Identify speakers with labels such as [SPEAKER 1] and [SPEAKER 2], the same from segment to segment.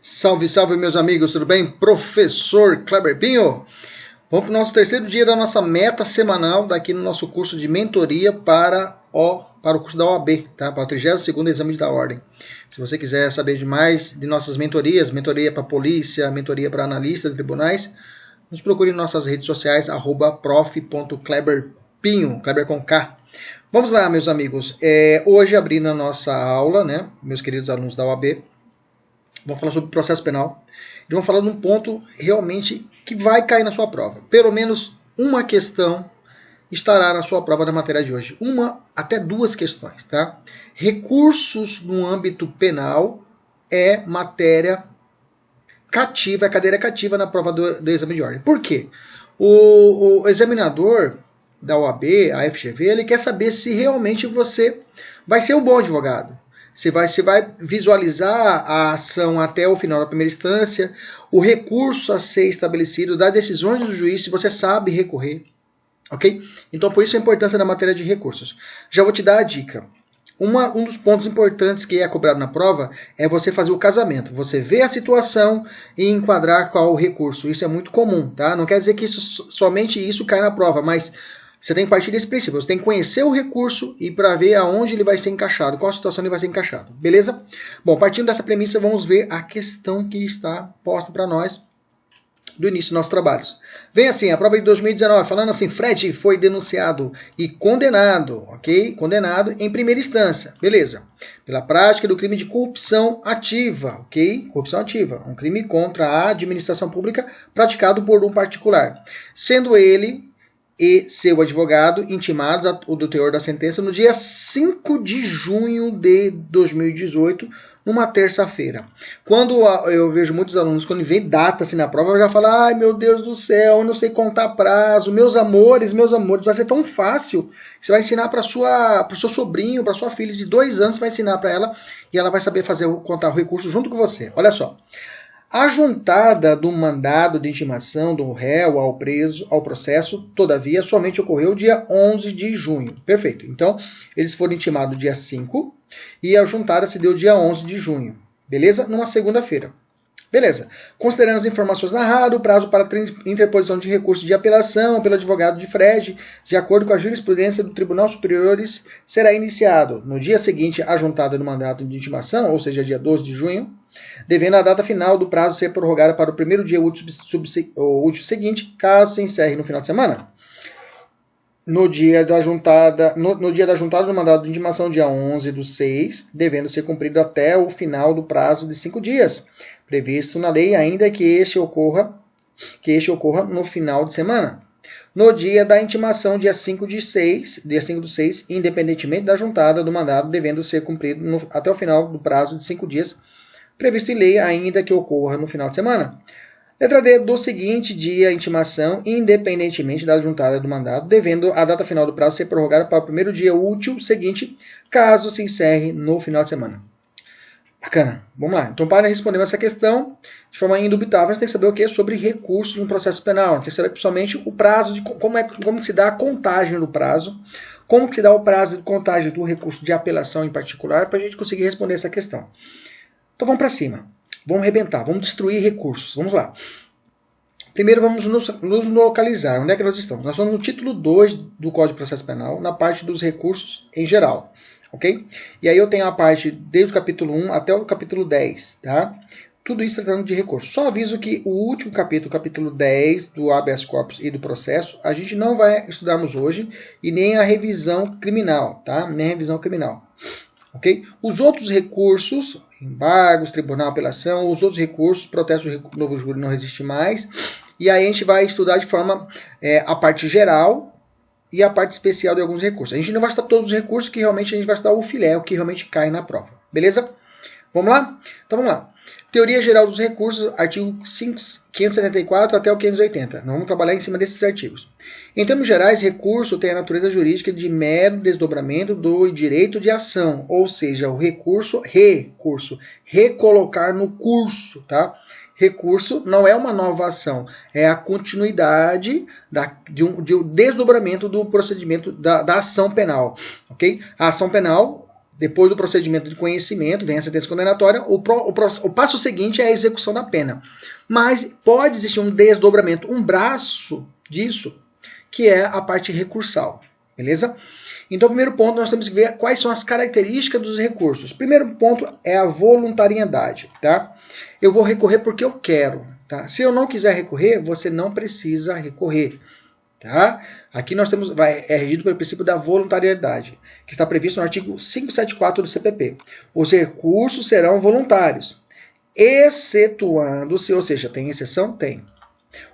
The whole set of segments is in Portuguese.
[SPEAKER 1] Salve, salve, meus amigos, tudo bem? Professor Kleber Pinho. Vamos para o nosso terceiro dia da nossa meta semanal daqui no nosso curso de mentoria para o curso da OAB, tá? Para o 32º exame da ordem. Se você quiser saber de mais de nossas mentorias, mentoria para polícia, mentoria para analistas de tribunais, nos procure em nossas redes sociais, @prof.kleberpinho, Kleber com K. Vamos lá, meus amigos. Hoje, abrindo a nossa aula, né, meus queridos alunos da OAB, vamos falar sobre processo penal. E vamos falar de um ponto realmente que vai cair na sua prova. Pelo menos uma questão estará na sua prova da matéria de hoje. Uma até duas questões, tá? Recursos no âmbito penal é matéria cativa, é cadeira cativa na prova do exame de ordem. Por quê? O examinador da OAB, a FGV, ele quer saber se realmente você vai ser um bom advogado. Você vai visualizar a ação até o final da primeira instância, o recurso a ser estabelecido, das decisões do juiz, se você sabe recorrer, ok? Então, por isso a importância da matéria de recursos. Já vou te dar a dica. Um dos pontos importantes que é cobrado na prova é você fazer o casamento. Você vê a situação e enquadrar qual o recurso. Isso é muito comum, tá? Não quer dizer que somente isso cai na prova, mas você tem que partir desse princípio. Você tem que conhecer o recurso e para ver aonde ele vai ser encaixado, qual situação ele vai ser encaixado. Beleza? Bom, partindo dessa premissa, vamos ver a questão que está posta para nós do início dos nossos trabalhos. Vem assim, a prova de 2019, falando assim, Fred foi denunciado e condenado, ok? Condenado em primeira instância, beleza. Pela prática do crime de corrupção ativa, ok? Corrupção ativa, um crime contra a administração pública praticado por um particular. Sendo ele e seu advogado intimados do teor da sentença no dia 5 de junho de 2018, numa terça-feira. Quando eu vejo muitos alunos, quando vem data assim na prova, eu já falo, ai meu Deus do céu, eu não sei contar prazo, meus amores, vai ser tão fácil que você vai ensinar para o seu sobrinho, para sua filha de 2 anos, você vai ensinar para ela e ela vai saber contar o recurso junto com você. Olha só. A juntada do mandado de intimação do réu ao processo, todavia, somente ocorreu dia 11 de junho. Perfeito. Então, eles foram intimados dia 5 e a juntada se deu dia 11 de junho. Beleza? Numa segunda-feira. Beleza. Considerando as informações narradas, o prazo para interposição de recurso de apelação pelo advogado de Fred, de acordo com a jurisprudência do Tribunal Superiores, será iniciado no dia seguinte à juntada do mandado de intimação, ou seja, dia 12 de junho, devendo a data final do prazo ser prorrogada para o primeiro dia útil seguinte, caso se encerre no final de semana. No dia da juntada do mandado de intimação, dia 11/6, devendo ser cumprido até o final do prazo de 5 dias, previsto na lei, ainda que este ocorra no final de semana. No dia da intimação, dia 5/6, independentemente da juntada do mandado, devendo ser cumprido até o final do prazo de 5 dias, previsto em lei, ainda que ocorra no final de semana. Letra D, do seguinte dia intimação, independentemente da juntada do mandado, devendo a data final do prazo ser prorrogada para o primeiro dia útil seguinte, caso se encerre no final de semana. Bacana. Vamos lá. Então, para responder essa questão, de forma indubitável, você tem que saber o que? Sobre recursos no processo penal. Você tem que saber principalmente o prazo, como se dá a contagem do prazo, como que se dá o prazo de contagem do recurso de apelação em particular, para a gente conseguir responder essa questão. Então vamos para cima. Vamos arrebentar, vamos destruir recursos. Vamos lá. Primeiro vamos nos localizar. Onde é que nós estamos? Nós estamos no título 2 do Código de Processo Penal, na parte dos recursos em geral. Ok? E aí eu tenho a parte desde o capítulo 1 até o capítulo 10. Tá? Tudo isso tratando de recursos. Só aviso que o último capítulo, capítulo 10 do habeas corpus e do processo, a gente não vai estudarmos hoje e nem a revisão criminal. Tá? Nem a revisão criminal. Ok? Os outros recursos, embargos, tribunal, apelação, os outros recursos, protesto do novo júri não resiste mais. E aí a gente vai estudar de forma a parte geral e a parte especial de alguns recursos. A gente não vai estudar todos os recursos, que realmente a gente vai estudar o filé, o que realmente cai na prova. Beleza? Vamos lá? Então vamos lá. Teoria geral dos recursos, artigo 574 até o 580. Nós vamos trabalhar em cima desses artigos. Em termos gerais, recurso tem a natureza jurídica de mero desdobramento do direito de ação, ou seja, o recurso, recolocar no curso, tá? Recurso não é uma nova ação, é a continuidade de um desdobramento do procedimento da ação penal, ok? A ação penal Depois do procedimento de conhecimento, vem a sentença condenatória, o passo seguinte é a execução da pena. Mas pode existir um desdobramento, um braço disso, que é a parte recursal, beleza? Então, primeiro ponto, nós temos que ver quais são as características dos recursos. Primeiro ponto é a voluntariedade, tá? Eu vou recorrer porque eu quero, tá? Se eu não quiser recorrer, você não precisa recorrer, tá? Aqui nós temos, é regido pelo princípio da voluntariedade, que está previsto no artigo 574 do CPP. Os recursos serão voluntários, excetuando-se, ou seja, tem exceção? Tem.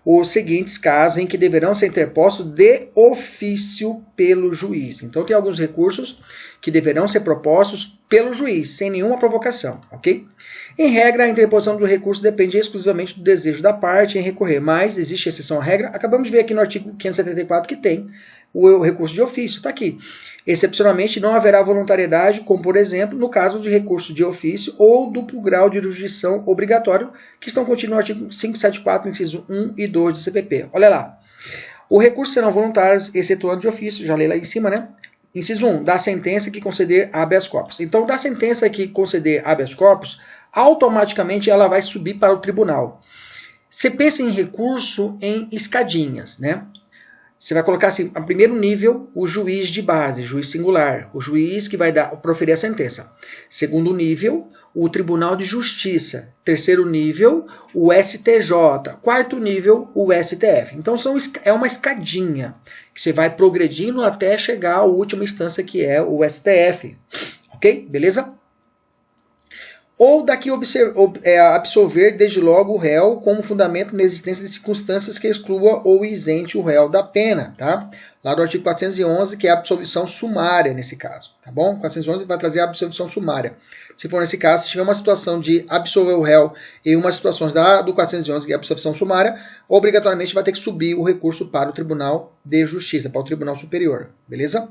[SPEAKER 1] Os seguintes casos em que deverão ser interpostos de ofício pelo juiz. Então, tem alguns recursos que deverão ser propostos pelo juiz, sem nenhuma provocação, ok? Em regra, a interposição do recurso depende exclusivamente do desejo da parte em recorrer, mas existe exceção à regra. Acabamos de ver aqui no artigo 574 que tem o recurso de ofício, está aqui. Excepcionalmente, não haverá voluntariedade, como, por exemplo, no caso de recurso de ofício ou duplo grau de jurisdição obrigatório, que estão contidos no artigo 574, inciso 1 e 2 do CPP. Olha lá. O recurso serão voluntários, excetuando de ofício, já lei lá em cima, né? Inciso 1, da sentença que conceder habeas corpus. Então, da sentença que conceder habeas corpus, automaticamente ela vai subir para o tribunal. Você pensa em recurso em escadinhas, né? Você vai colocar assim, a primeiro nível, o juiz de base, juiz singular, o juiz que vai proferir a sentença. Segundo nível, o Tribunal de Justiça. Terceiro nível, o STJ. Quarto nível, o STF. Então é uma escadinha que você vai progredindo até chegar à última instância, que é o STF. Ok? Beleza? Ou daqui absolver desde logo o réu como fundamento na existência de circunstâncias que exclua ou isente o réu da pena, tá? Lá do artigo 411, que é a absolvição sumária nesse caso, tá bom? 411 vai trazer a absolvição sumária. Se for nesse caso, se tiver uma situação de absolver o réu em uma situação do 411, que é a absolvição sumária, obrigatoriamente vai ter que subir o recurso para o Tribunal de Justiça, para o Tribunal Superior, beleza?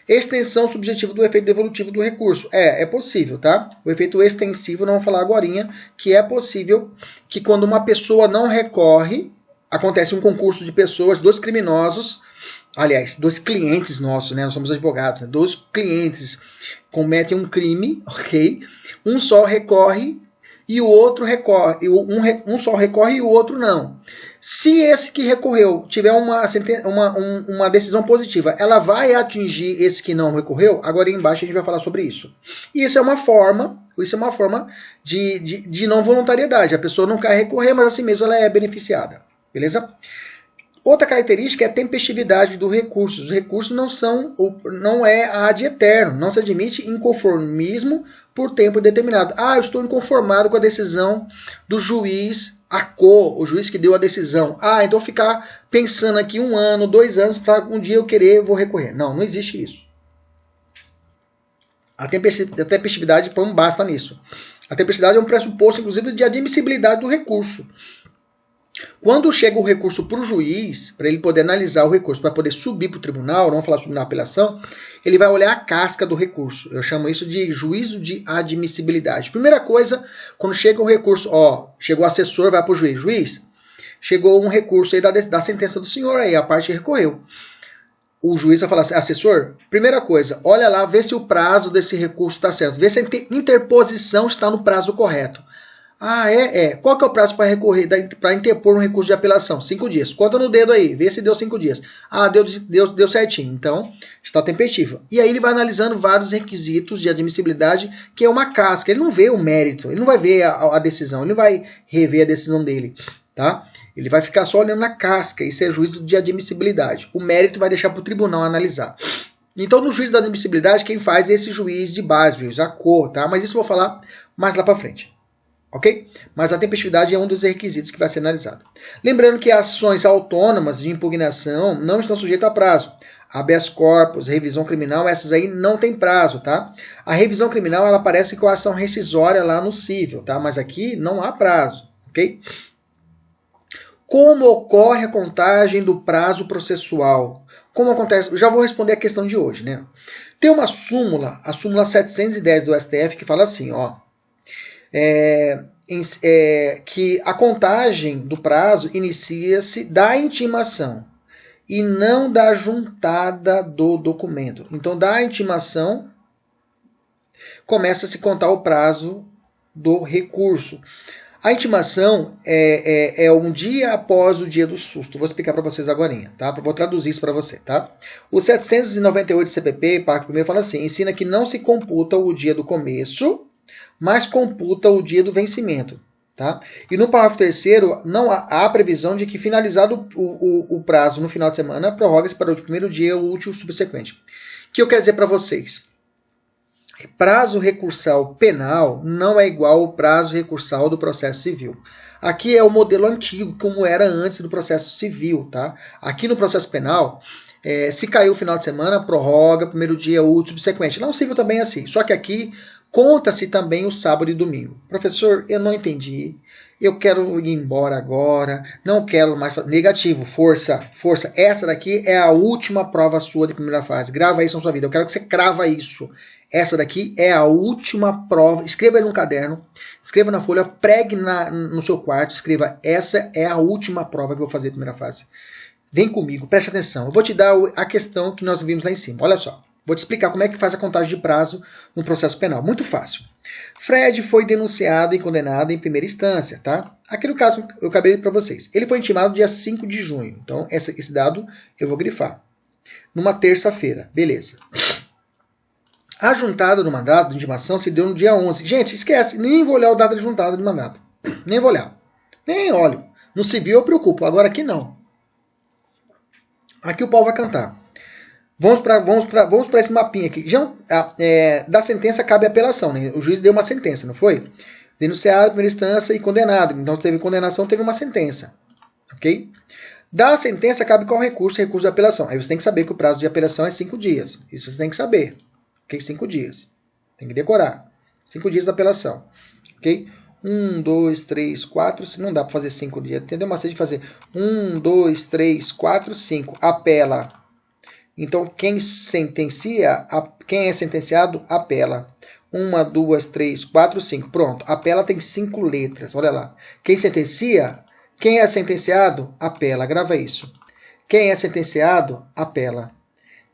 [SPEAKER 1] Extensão subjetiva do efeito devolutivo do recurso. É possível, tá? O efeito extensivo, não vamos falar agorinha, que é possível que quando uma pessoa não recorre, acontece um concurso de pessoas, dois criminosos, aliás, dois clientes nossos, né? Nós somos advogados, né? Dois clientes cometem um crime, ok? Um só recorre e o outro recorre. Um só recorre e o outro não. Se esse que recorreu tiver uma decisão positiva, ela vai atingir esse que não recorreu? Agora embaixo a gente vai falar sobre isso. E isso é uma forma de não voluntariedade. A pessoa não quer recorrer, mas assim mesmo ela é beneficiada. Beleza? Outra característica é a tempestividade do recurso. Os recursos não é ad eterno. Não se admite inconformismo por tempo determinado. Eu estou inconformado com a decisão do juiz o juiz que deu a decisão. Então ficar pensando aqui 1 ano, 2 anos, para um dia eu vou recorrer. Não existe isso. A tempestividade basta nisso. A tempestividade é um pressuposto, inclusive, de admissibilidade do recurso. Quando chega o recurso para o juiz, para ele poder analisar o recurso, para poder subir para o tribunal, não vamos falar sobre na apelação, ele vai olhar a casca do recurso. Eu chamo isso de juízo de admissibilidade. Primeira coisa, quando chega um recurso, chegou o assessor, vai para o juiz. Juiz, chegou um recurso aí da sentença do senhor aí, a parte recorreu. O juiz vai falar assim, assessor, primeira coisa, olha lá, vê se o prazo desse recurso está certo. Vê se a interposição está no prazo correto. Qual que é o prazo para recorrer, para interpor um recurso de apelação? 5 dias. Conta no dedo aí, vê se deu 5 dias. Deu certinho. Então, está tempestivo. E aí ele vai analisando vários requisitos de admissibilidade, que é uma casca. Ele não vê o mérito, ele não vai ver a decisão, ele não vai rever a decisão dele, tá? Ele vai ficar só olhando na casca, isso é juízo de admissibilidade. O mérito vai deixar para o tribunal analisar. Então, no juízo da admissibilidade, quem faz é esse juiz de base, juiz da cor, tá? Mas isso eu vou falar mais lá para frente. Ok? Mas a tempestividade é um dos requisitos que vai ser analisado. Lembrando que ações autônomas de impugnação não estão sujeitas a prazo. Habeas corpus, revisão criminal, essas aí não tem prazo, tá? A revisão criminal, ela aparece com a ação rescisória lá no cível, tá? Mas aqui não há prazo, ok? Como ocorre a contagem do prazo processual? Como acontece? Já vou responder a questão de hoje, né? Tem uma súmula, a súmula 710 do STF, que fala assim, que a contagem do prazo inicia-se da intimação e não da juntada do documento. Então, da intimação começa a se contar o prazo do recurso. A intimação é um dia após o dia do susto. Vou explicar para vocês agora, tá? Vou traduzir isso para você, tá? O 798 CPP, parágrafo 1º, fala assim: ensina que não se computa o dia do começo, mas computa o dia do vencimento, tá? E no parágrafo 3º, não há previsão de que, finalizado o prazo no final de semana, prorroga-se para o primeiro dia útil subsequente. O que eu quero dizer para vocês? Prazo recursal penal não é igual ao prazo recursal do processo civil. Aqui é o modelo antigo, como era antes do processo civil, tá? Aqui no processo penal, se caiu o final de semana, prorroga, primeiro dia útil, subsequente. Não, civil também é assim. Só que aqui conta-se também o sábado e domingo. Professor, eu não entendi. Eu quero ir embora agora. Não quero mais. Negativo, força. Essa daqui é a última prova sua de primeira fase. Grava isso na sua vida. Eu quero que você crava isso. Essa daqui é a última prova. Escreva aí no caderno, escreva na folha, pregue no seu quarto, escreva: essa é a última prova que eu vou fazer na primeira fase. Vem comigo, preste atenção. Eu vou te dar a questão que nós vimos lá em cima. Olha só, vou te explicar como é que faz a contagem de prazo no processo penal. Muito fácil. Fred foi denunciado e condenado em primeira instância, tá? Aqui no caso eu acabei para vocês. Ele foi intimado dia 5 de junho. Então esse dado eu vou grifar. Numa terça-feira, beleza. A juntada do mandado de intimação se deu no dia 11. Gente, esquece, nem vou olhar o dado de juntada de mandado. Nem vou olhar. Nem olho. No civil eu preocupo, agora aqui não. Aqui o pau vai cantar. Vamos para esse mapinha aqui. Já, da sentença cabe apelação, né? O juiz deu uma sentença, não foi? Denunciado, primeira instância e condenado. Então teve condenação, teve uma sentença. Ok? Da sentença cabe qual recurso? Recurso de apelação. Aí você tem que saber que o prazo de apelação é 5 dias. Isso você tem que saber. Ok? 5 dias. Tem que decorar. 5 dias de apelação. Ok? 1, 2, 3, 4. Não dá para fazer 5 dias. Entendeu? Mas você tem que fazer 1, 2, 3, 4, 5. Apela. Então, quem é sentenciado, apela. 1, 2, 3, 4, 5. Pronto. Apela tem 5 letras. Olha lá. Quem é sentenciado, apela. Grava isso. Quem é sentenciado, apela.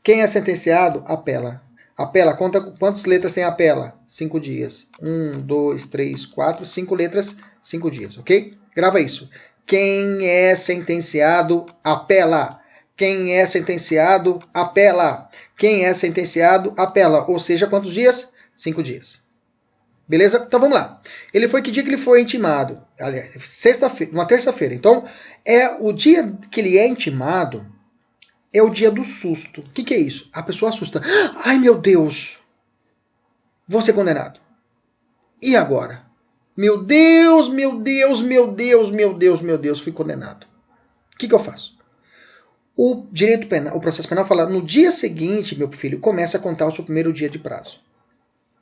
[SPEAKER 1] Quem é sentenciado, apela. Apela, conta quantas letras tem apela? 5 dias. 1, 2, 3, 4, 5 letras, 5 dias, ok? Grava isso. Quem é sentenciado, apela. Quem é sentenciado, apela. Quem é sentenciado, apela. Ou seja, quantos dias? 5 dias. Beleza? Então vamos lá. Que dia que ele foi intimado? Aliás, sexta-feira, uma terça-feira. Então, o dia que ele é intimado é o dia do susto. O que é isso? A pessoa assusta. Ai, meu Deus! Vou ser condenado. E agora? Meu Deus, meu Deus, meu Deus, meu Deus, meu Deus, fui condenado. O que eu faço? O direito penal, o processo penal fala: no dia seguinte, meu filho, começa a contar o seu primeiro dia de prazo.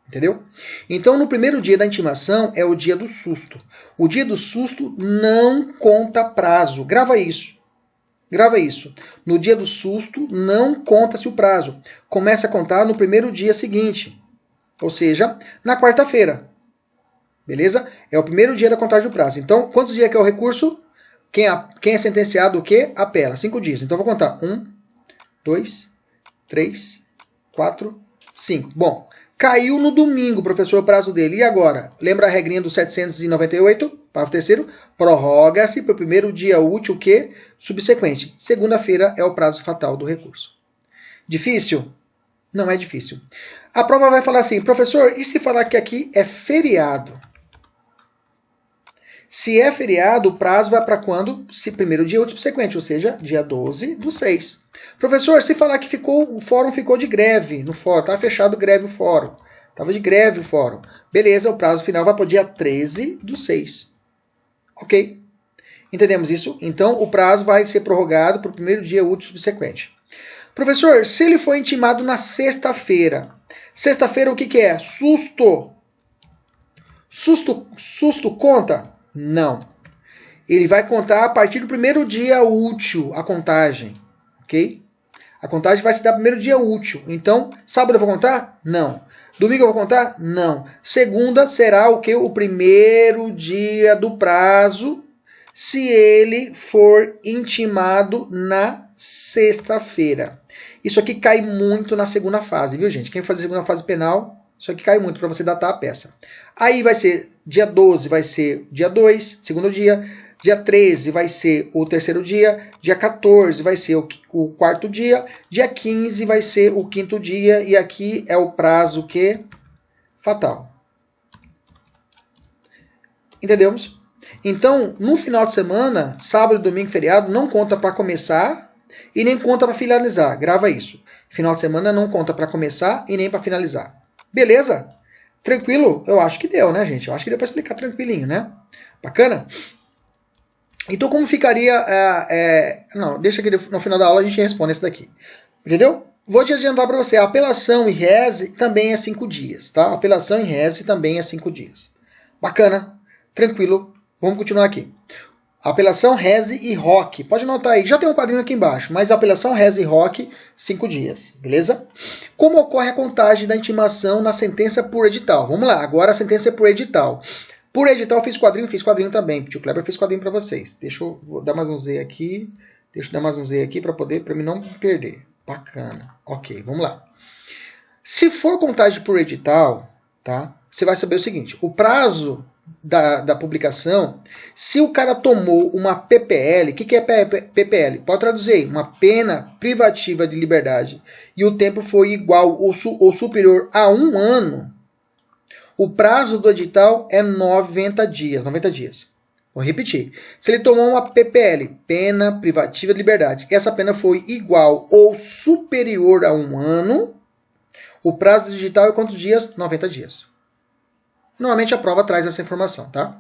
[SPEAKER 1] Entendeu? Então, no primeiro dia da intimação é o dia do susto. O dia do susto não conta prazo. Grava isso. Grava isso. No dia do susto, não conta-se o prazo. Começa a contar no primeiro dia seguinte. Ou seja, na quarta-feira. Beleza? É o primeiro dia da contagem do prazo. Então, quantos dias que é o recurso? Quem é sentenciado o quê? Apela. 5 dias. Então, eu vou contar. 1, 2, 3, 4, 5. Bom, caiu no domingo, professor, o prazo dele. E agora? Lembra a regrinha do 798? Parágrafo 3º, prorroga-se para o primeiro dia útil que subsequente. Segunda-feira é o prazo fatal do recurso. Difícil? Não é difícil. A prova vai falar assim: professor, e se falar que aqui é feriado? Se é feriado, o prazo vai para quando? Se primeiro dia útil subsequente, ou seja, dia 12/6. Professor, se falar que o fórum ficou de greve no fórum, estava fechado greve o fórum. Estava de greve o fórum. Beleza, o prazo final vai para o dia 13/6. Ok? Entendemos isso? Então, o prazo vai ser prorrogado para o primeiro dia útil subsequente. Professor, se ele foi intimado na sexta-feira. Sexta-feira o que é? Susto. Susto conta? Não. Ele vai contar a partir do primeiro dia útil, a contagem. Ok? A contagem vai se dar no primeiro dia útil. Então, sábado eu vou contar? Não. Domingo eu vou contar? Não. Segunda será o que? O primeiro dia do prazo, se ele for intimado na sexta-feira. Isso aqui cai muito na segunda fase, viu, gente? Quem faz a segunda fase penal, Isso aqui cai muito para você datar a peça. Aí vai ser dia 12, vai ser dia 2, segundo dia. Dia 13 vai ser o terceiro dia. Dia 14 vai ser o quarto dia. Dia 15 vai ser o quinto dia. E aqui é o prazo que? Fatal. Entendemos? Então, no final de semana, sábado, domingo, feriado, não conta para começar e nem conta para finalizar. Grava isso. Final de semana não conta para começar e nem para finalizar. Beleza? Tranquilo? Eu acho que deu, né, gente? Eu acho que deu para explicar tranquilinho, né? Bacana? Então, como ficaria... Não, deixa que no final da aula a gente responde esse daqui. Entendeu? Vou te adiantar para você. A apelação e reze também é 5 dias, tá? Apelação e reze também é 5 dias. Bacana? Tranquilo? Vamos continuar aqui. Apelação, reze e ROC. Pode anotar aí. Já tem um quadrinho aqui embaixo. Mas apelação, reze e ROC, 5 dias. Beleza? Como ocorre a contagem da intimação na sentença por edital? Vamos lá. Agora a sentença é por edital. Por edital eu fiz quadrinho também. O tio Kleber fez quadrinho para vocês. Deixa eu dar mais um Z aqui. Para mim não me perder. Bacana. Ok, vamos lá. Se for contagem por edital, tá? Você vai saber o seguinte. O prazo da publicação, se o cara tomou uma PPL, o que é PPL? Pode traduzir aí, uma pena privativa de liberdade, e o tempo foi igual ou superior a 1 ano, o prazo do edital é 90 dias. Vou repetir. Se ele tomou uma PPL, pena privativa de liberdade, essa pena foi igual ou superior a 1 ano, o prazo do edital é quantos dias? 90 dias. Normalmente a prova traz essa informação, tá?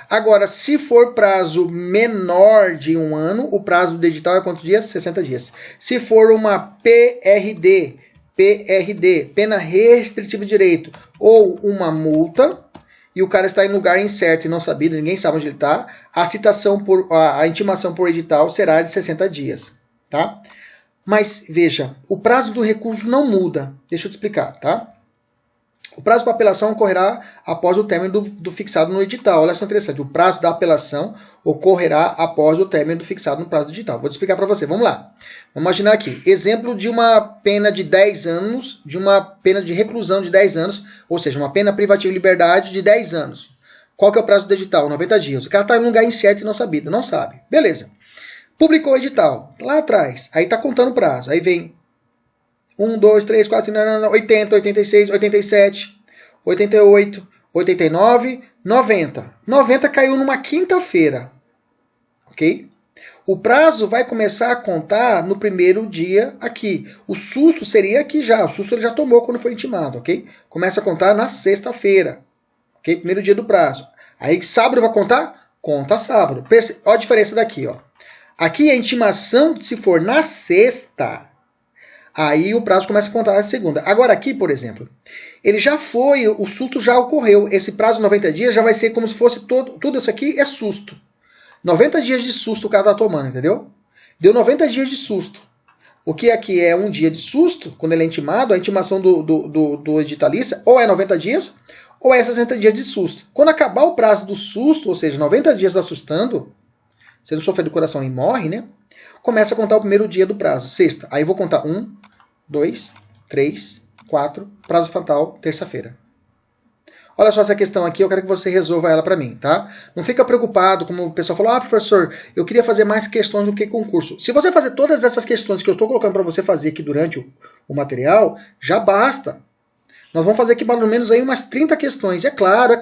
[SPEAKER 1] Agora, se for prazo menor de 1 ano, o prazo do edital é quantos dias? 60 dias. Se for uma PRD, pena restritiva de direito, ou uma multa, e o cara está em lugar incerto e não sabido, ninguém sabe onde ele está, a intimação por edital será de 60 dias, tá? Mas, veja, o prazo do recurso não muda. Deixa eu te explicar, tá? O prazo para apelação ocorrerá após o término do fixado no edital. Olha só interessante. O prazo da apelação ocorrerá após o término do fixado no prazo do edital. Vou te explicar para você. Vamos lá. Vamos imaginar aqui. Exemplo de uma pena de 10 anos, de uma pena de reclusão de 10 anos, ou seja, uma pena privativa de liberdade de 10 anos. Qual que é o prazo do edital? 90 dias. O cara está em um lugar incerto e não sabido. Não sabe. Beleza. Publicou o edital. Lá atrás. Aí está contando o prazo. Aí vem 1, 2, 3, 4, 5, 80, 86, 87, 88, 89, 90. 90 caiu numa quinta-feira. Ok? O prazo vai começar a contar no primeiro dia aqui. O susto seria aqui já. O susto ele já tomou quando foi intimado, ok? Começa a contar na sexta-feira. Ok? Primeiro dia do prazo. Aí sábado vai contar? Conta sábado. Olha a diferença daqui, ó. Aqui a intimação, se for na sexta, aí o prazo começa a contar na segunda. Agora aqui, por exemplo, ele já foi, o susto já ocorreu. Esse prazo de 90 dias já vai ser como se fosse tudo isso aqui é susto. 90 dias de susto o cara tá tomando, entendeu? Deu 90 dias de susto. O que aqui é um dia de susto, quando ele é intimado, a intimação do editalista, ou é 90 dias, ou é 60 dias de susto. Quando acabar o prazo do susto, ou seja, 90 dias assustando, se ele sofrer do coração e morre, né? Começa a contar o primeiro dia do prazo, sexta. Aí eu vou contar 1, 2, 3, 4, prazo fatal, terça-feira. Olha só essa questão aqui, eu quero que você resolva ela para mim, tá? Não fica preocupado, como o pessoal falou, professor, eu queria fazer mais questões do que concurso. Se você fazer todas essas questões que eu estou colocando para você fazer aqui durante o material, já basta. Nós vamos fazer aqui pelo menos aí umas 30 questões. É claro.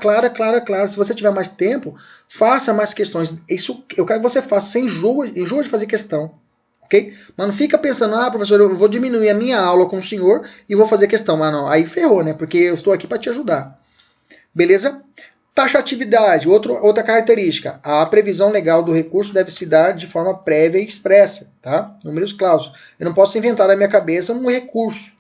[SPEAKER 1] Se você tiver mais tempo, faça mais questões. Isso eu quero que você faça sem enjoa de fazer questão. Ok? Mas não fica pensando, professor, eu vou diminuir a minha aula com o senhor e vou fazer questão. Mas não, aí ferrou, né? Porque eu estou aqui para te ajudar. Beleza? Taxatividade, outra característica. A previsão legal do recurso deve se dar de forma prévia e expressa. Tá? Números clausos. Eu não posso inventar na minha cabeça um recurso.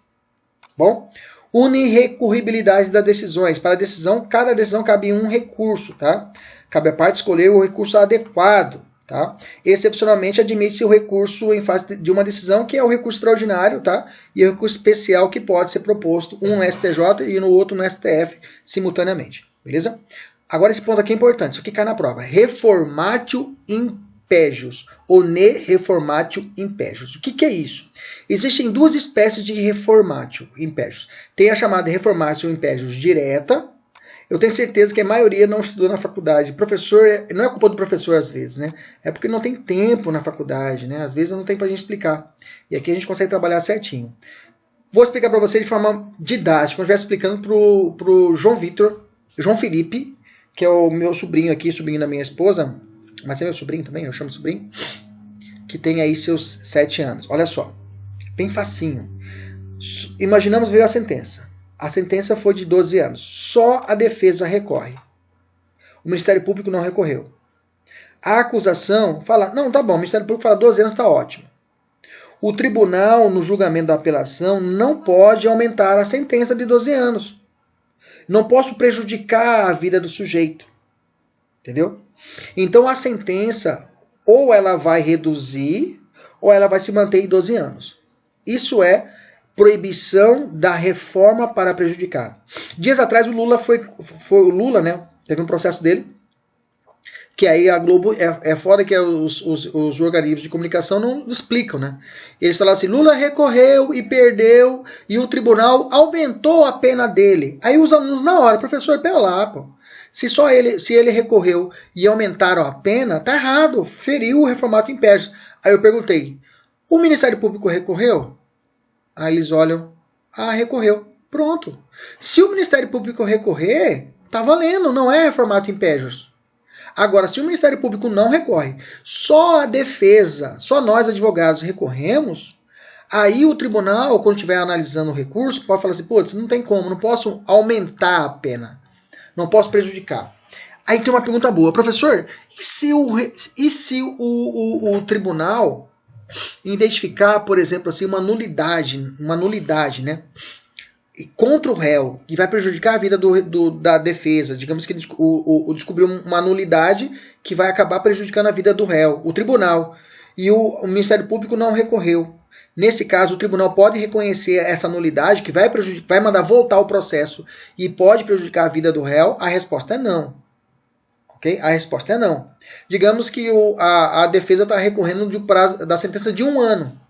[SPEAKER 1] Bom? Unirrecorribilidade das decisões. Para a decisão, cada decisão cabe um recurso, tá? Cabe à parte escolher o recurso adequado, tá? Excepcionalmente, admite-se o recurso em face de uma decisão, que é o recurso extraordinário, tá? E o recurso especial, que pode ser proposto um no STJ e no outro no STF simultaneamente, beleza? Agora esse ponto aqui é importante, isso aqui cai na prova. Reformatio in impégios, ou ne reformatio impégios. O que é isso? Existem duas espécies de reformatio impégios. Tem a chamada reformatio impégios direta. Eu tenho certeza que a maioria não estudou na faculdade. Professor, não é culpa do professor às vezes, né? É porque não tem tempo na faculdade, né? Às vezes não tem pra gente explicar. E aqui a gente consegue trabalhar certinho. Vou explicar para você de forma didática, quando eu estiver explicando pro João Felipe, que é o meu sobrinho aqui, sobrinho da minha esposa, mas é meu sobrinho também, eu chamo sobrinho, que tem aí seus 7 anos. Olha só, bem facinho. Imaginamos veio a sentença. A sentença foi de 12 anos. Só a defesa recorre. O Ministério Público não recorreu. A acusação fala, não, tá bom, o Ministério Público fala 12 anos, tá ótimo. O tribunal, no julgamento da apelação, não pode aumentar a sentença de 12 anos. Não posso prejudicar a vida do sujeito. Entendeu? Então a sentença, ou ela vai reduzir, ou ela vai se manter em 12 anos. Isso é proibição da reforma para prejudicar. Dias atrás o Lula o Lula, né? Teve um processo dele, que aí a Globo, é fora que os organismos de comunicação não explicam, né? Eles falaram assim, Lula recorreu e perdeu, e o tribunal aumentou a pena dele. Aí os alunos na hora, professor, pera lá, pô. Se ele recorreu e aumentaram a pena, tá errado, feriu o reformatio impégios. Aí eu perguntei, o Ministério Público recorreu? Aí eles olham, recorreu. Pronto. Se o Ministério Público recorrer, tá valendo, não é reformatio impégios. Agora, se o Ministério Público não recorre, só a defesa, só nós advogados recorremos, aí o tribunal, quando estiver analisando o recurso, pode falar assim, putz, não tem como, não posso aumentar a pena, não posso prejudicar. Aí tem uma pergunta boa, professor, e se o tribunal identificar, por exemplo, assim, uma nulidade, né? Contra o réu, que vai prejudicar a vida da defesa, digamos que descobriu uma nulidade que vai acabar prejudicando a vida do réu, o tribunal, e o Ministério Público não recorreu. Nesse caso, o tribunal pode reconhecer essa nulidade, que vai mandar voltar o processo e pode prejudicar a vida do réu? A resposta é não. Okay? A resposta é não. Digamos que a defesa está recorrendo do prazo da sentença de 1 ano.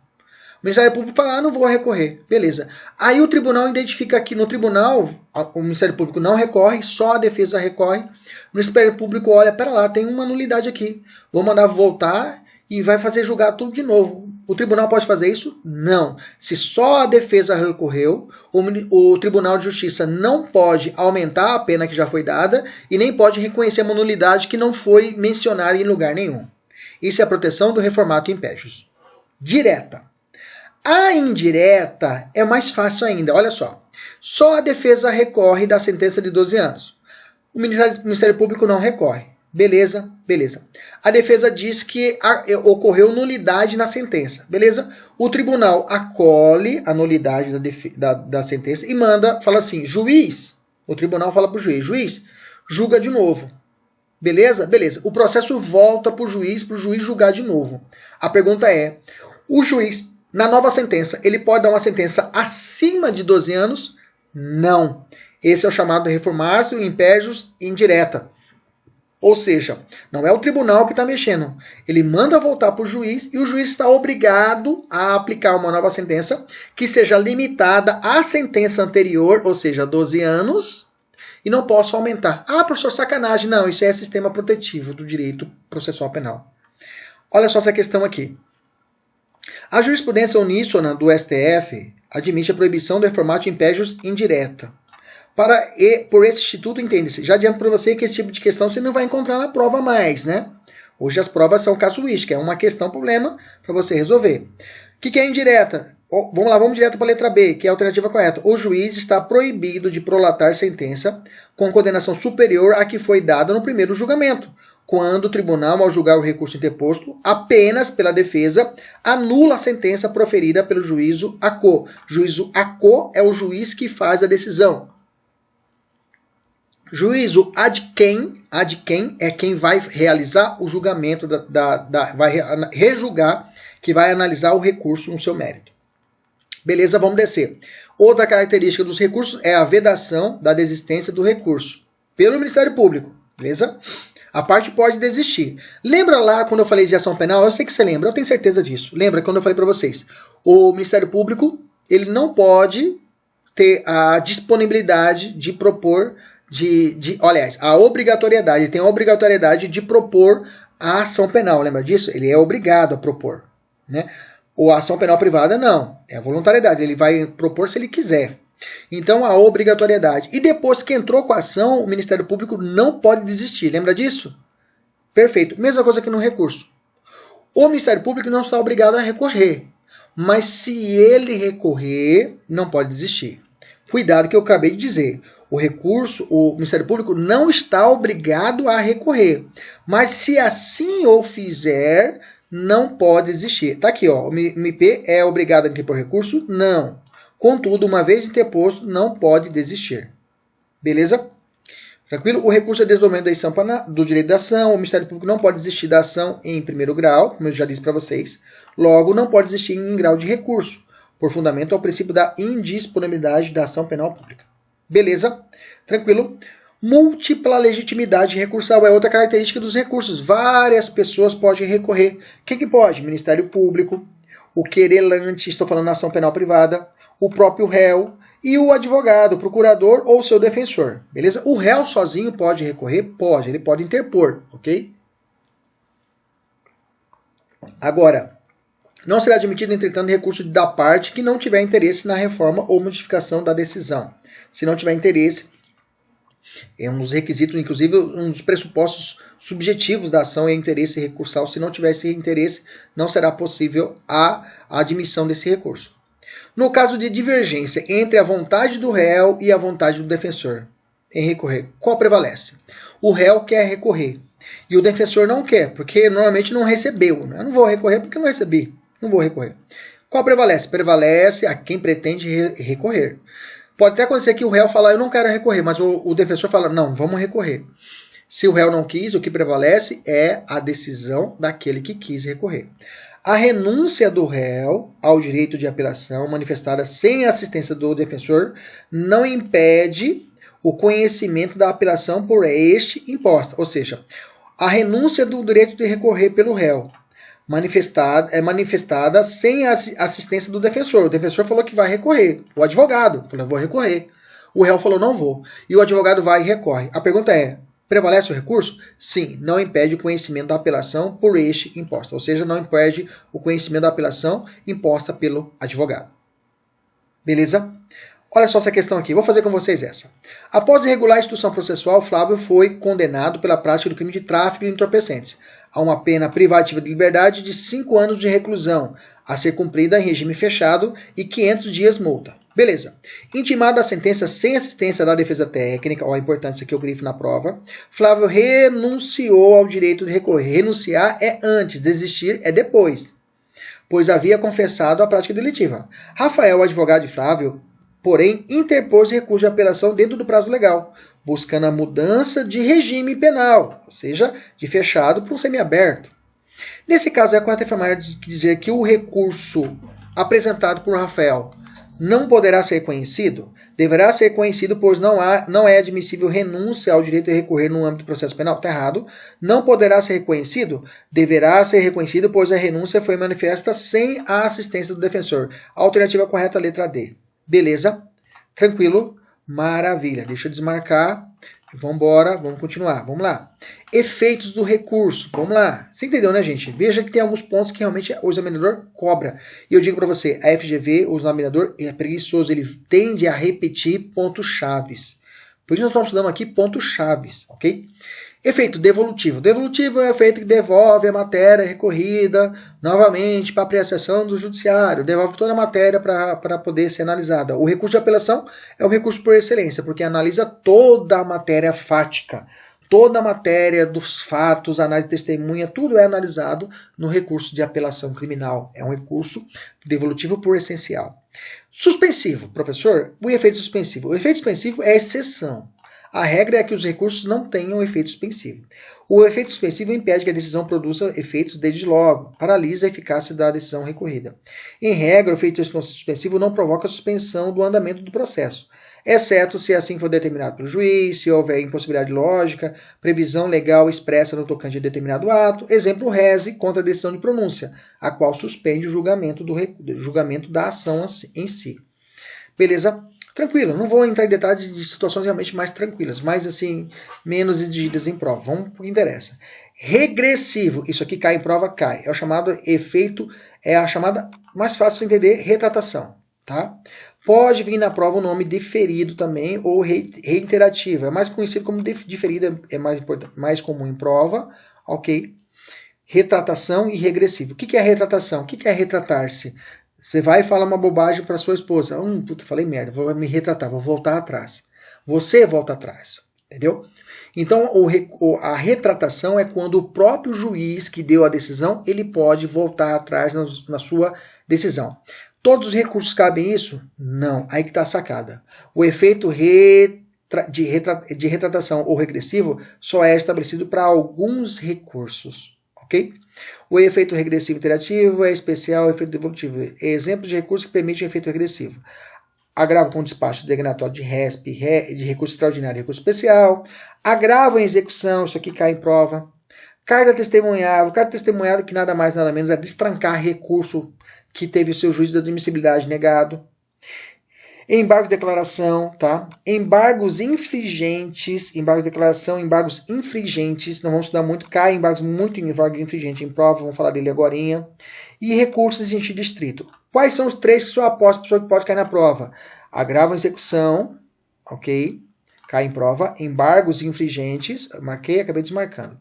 [SPEAKER 1] O Ministério Público fala, não vou recorrer. Beleza. Aí o tribunal identifica que no tribunal, o Ministério Público não recorre, só a defesa recorre. O Ministério Público olha, pera lá, tem uma nulidade aqui. Vou mandar voltar e vai fazer julgar tudo de novo. O tribunal pode fazer isso? Não. Se só a defesa recorreu, o Tribunal de Justiça não pode aumentar a pena que já foi dada e nem pode reconhecer uma nulidade que não foi mencionada em lugar nenhum. Isso é a proteção do reformatio impégios. Direta. A indireta é mais fácil ainda. Olha só. Só a defesa recorre da sentença de 12 anos. O Ministério Público não recorre. Beleza, beleza. A defesa diz que ocorreu nulidade na sentença. Beleza? O tribunal acolhe a nulidade da sentença e fala assim, juiz, o tribunal fala para o juiz, julga de novo. Beleza? Beleza. O processo volta para o juiz julgar de novo. A pergunta é, o juiz, na nova sentença, ele pode dar uma sentença acima de 12 anos? Não. Esse é o chamado reformatio impégios indireta. Ou seja, não é o tribunal que está mexendo. Ele manda voltar para o juiz e o juiz está obrigado a aplicar uma nova sentença que seja limitada à sentença anterior, ou seja, 12 anos, e não posso aumentar. Ah, professor, sacanagem. Não, isso é sistema protetivo do direito processual penal. Olha só essa questão aqui. A jurisprudência uníssona do STF admite a proibição do reformatio impégios indireta. Por esse instituto, entende-se. Já adianto para você que esse tipo de questão você não vai encontrar na prova mais, né? Hoje as provas são casuísticas, é uma questão, problema para você resolver. O que é indireta? Vamos direto para a letra B, que é a alternativa correta. O juiz está proibido de prolatar sentença com condenação superior à que foi dada no primeiro julgamento, quando o tribunal, ao julgar o recurso interposto, apenas pela defesa, anula a sentença proferida pelo juízo ACO. Juízo ACO é o juiz que faz a decisão. Juízo ad quem é quem vai realizar o julgamento, vai rejulgar, que vai analisar o recurso no seu mérito. Beleza, vamos descer. Outra característica dos recursos é a vedação da desistência do recurso pelo Ministério Público. Beleza? A parte pode desistir. Lembra lá quando eu falei de ação penal? Eu sei que você lembra, eu tenho certeza disso. Lembra quando eu falei para vocês? O Ministério Público, ele não pode ter a disponibilidade de propor, aliás, a obrigatoriedade, ele tem a obrigatoriedade de propor a ação penal. Lembra disso? Ele é obrigado a propor, né? Ou a ação penal privada, não. É a voluntariedade. Ele vai propor se ele quiser. Então, a obrigatoriedade. E depois que entrou com a ação, o Ministério Público não pode desistir. Lembra disso? Perfeito. Mesma coisa que no recurso. O Ministério Público não está obrigado a recorrer. Mas se ele recorrer, não pode desistir. Cuidado que eu acabei de dizer. O recurso, o Ministério Público não está obrigado a recorrer. Mas se assim o fizer, não pode desistir. Tá aqui, ó. O MP é obrigado a interpor recurso? Não. Contudo, uma vez interposto, não pode desistir. Beleza? Tranquilo? O recurso é desdobramento da ação do direito da ação. O Ministério Público não pode desistir da ação em primeiro grau, como eu já disse para vocês. Logo, não pode desistir em grau de recurso, por fundamento ao princípio da indisponibilidade da ação penal pública. Beleza? Tranquilo? Múltipla legitimidade recursal é outra característica dos recursos. Várias pessoas podem recorrer. Quem que pode? Ministério Público, o querelante, estou falando na ação penal privada, o próprio réu e o advogado, o procurador ou seu defensor. Beleza? O réu sozinho pode recorrer? Pode. Ele pode interpor, ok? Agora, não será admitido, entretanto, recurso da parte que não tiver interesse na reforma ou modificação da decisão. Se não tiver interesse, é um dos requisitos, inclusive um dos pressupostos subjetivos da ação é interesse recursal. Se não tiver esse interesse, não será possível a admissão desse recurso. No caso de divergência entre a vontade do réu e a vontade do defensor em recorrer, qual prevalece? O réu quer recorrer e o defensor não quer, porque normalmente não recebeu. Eu não vou recorrer porque não recebi. Não vou recorrer. Qual prevalece? Prevalece a quem pretende recorrer. Pode até acontecer que o réu fala, eu não quero recorrer, mas o defensor fala, não, vamos recorrer. Se o réu não quis, o que prevalece é a decisão daquele que quis recorrer. A renúncia do réu ao direito de apelação manifestada sem a assistência do defensor não impede o conhecimento da apelação por este imposta. Ou seja, a renúncia do direito de recorrer pelo réu é manifestada sem a assistência do defensor. O defensor falou que vai recorrer. O advogado falou, vou recorrer. O réu falou, não vou. E o advogado vai e recorre. A pergunta é, prevalece o recurso? Sim, não impede o conhecimento da apelação por este imposta. Ou seja, não impede o conhecimento da apelação imposta pelo advogado. Beleza? Olha só essa questão aqui. Vou fazer com vocês essa. Após irregular a instituição processual, Flávio foi condenado pela prática do crime de tráfico de entorpecentes a uma pena privativa de liberdade de 5 anos de reclusão, a ser cumprida em regime fechado e 500 dias multa. Beleza. Intimada a sentença sem assistência da defesa técnica, olha a importância que eu grifo na prova, Flávio renunciou ao direito de recorrer. Renunciar é antes, desistir é depois, pois havia confessado a prática delitiva. Rafael, advogado de Flávio, porém, interpôs recurso de apelação dentro do prazo legal, buscando a mudança de regime penal, ou seja, de fechado para um semiaberto. Nesse caso, é correto afirmar dizer que o recurso apresentado por Rafael não poderá ser reconhecido? Deverá ser reconhecido, pois não é admissível renúncia ao direito de recorrer no âmbito do processo penal. Está errado. Não poderá ser reconhecido? Deverá ser reconhecido, pois a renúncia foi manifesta sem a assistência do defensor. A alternativa correta, letra D. Beleza? Tranquilo? Maravilha. Deixa eu desmarcar. Vamos embora, vamos continuar. Vamos lá. Efeitos do recurso. Vamos lá. Você entendeu, né, gente? Veja que tem alguns pontos que realmente o examinador cobra. E eu digo para você, a FGV, o examinador, é preguiçoso. Ele tende a repetir pontos-chaves. Por isso nós estamos estudando aqui pontos-chaves, ok? Efeito devolutivo. Devolutivo é o efeito que devolve a matéria recorrida novamente para apreciação do judiciário. Devolve toda a matéria para poder ser analisada. O recurso de apelação é o recurso por excelência, porque analisa toda a matéria fática. Toda a matéria dos fatos, análise de testemunha, tudo é analisado no recurso de apelação criminal. É um recurso devolutivo por essencial. Suspensivo, professor, o efeito suspensivo. O efeito suspensivo é exceção. A regra é que os recursos não tenham efeito suspensivo. O efeito suspensivo impede que a decisão produza efeitos desde logo, paralisa a eficácia da decisão recorrida. Em regra, o efeito suspensivo não provoca suspensão do andamento do processo, exceto se assim for determinado pelo juiz, se houver impossibilidade lógica, previsão legal expressa no tocante a determinado ato, exemplo rese contra a decisão de pronúncia, a qual suspende o julgamento da ação em si. Beleza? Tranquilo, não vou entrar em detalhes de situações realmente mais tranquilas, mais assim, menos exigidas em prova. Vamos para o que interessa. Regressivo, isso aqui cai em prova, cai. É o chamado efeito, é a chamada, mais fácil de entender, retratação, tá? Pode vir na prova o nome diferido também, ou reiterativo. É mais conhecido como diferido, é mais comum em prova, ok? Retratação e regressivo. O que é retratação? O que é retratar-se? Você vai e fala uma bobagem para sua esposa. Puta, falei merda, vou me retratar, vou voltar atrás. Você volta atrás, entendeu? Então, a retratação é quando o próprio juiz que deu a decisão, ele pode voltar atrás na sua decisão. Todos os recursos cabem isso? Não. Aí que está a sacada. O efeito de retratação ou regressivo só é estabelecido para alguns recursos, ok? O efeito regressivo iterativo é especial, o efeito devolutivo. Exemplos de recursos que permitem o efeito regressivo. Agravo com despacho designatório de RESP, de recurso extraordinário e recurso especial. Agravo em execução, isso aqui cai em prova. Carta testemunhável. Carta testemunhável que nada mais nada menos é destrancar recurso que teve o seu juízo de admissibilidade negado. Embargos de declaração, tá? Embargos infringentes, embargos de declaração, embargos infringentes, não vamos estudar muito, cai embargo infringente em prova, vamos falar dele agorinha. E recursos em sentido estrito. Quais são os três que só aposta a pessoa que pode cair na prova? Agravo em execução, ok? Cai em prova. Embargos infringentes, marquei, acabei desmarcando.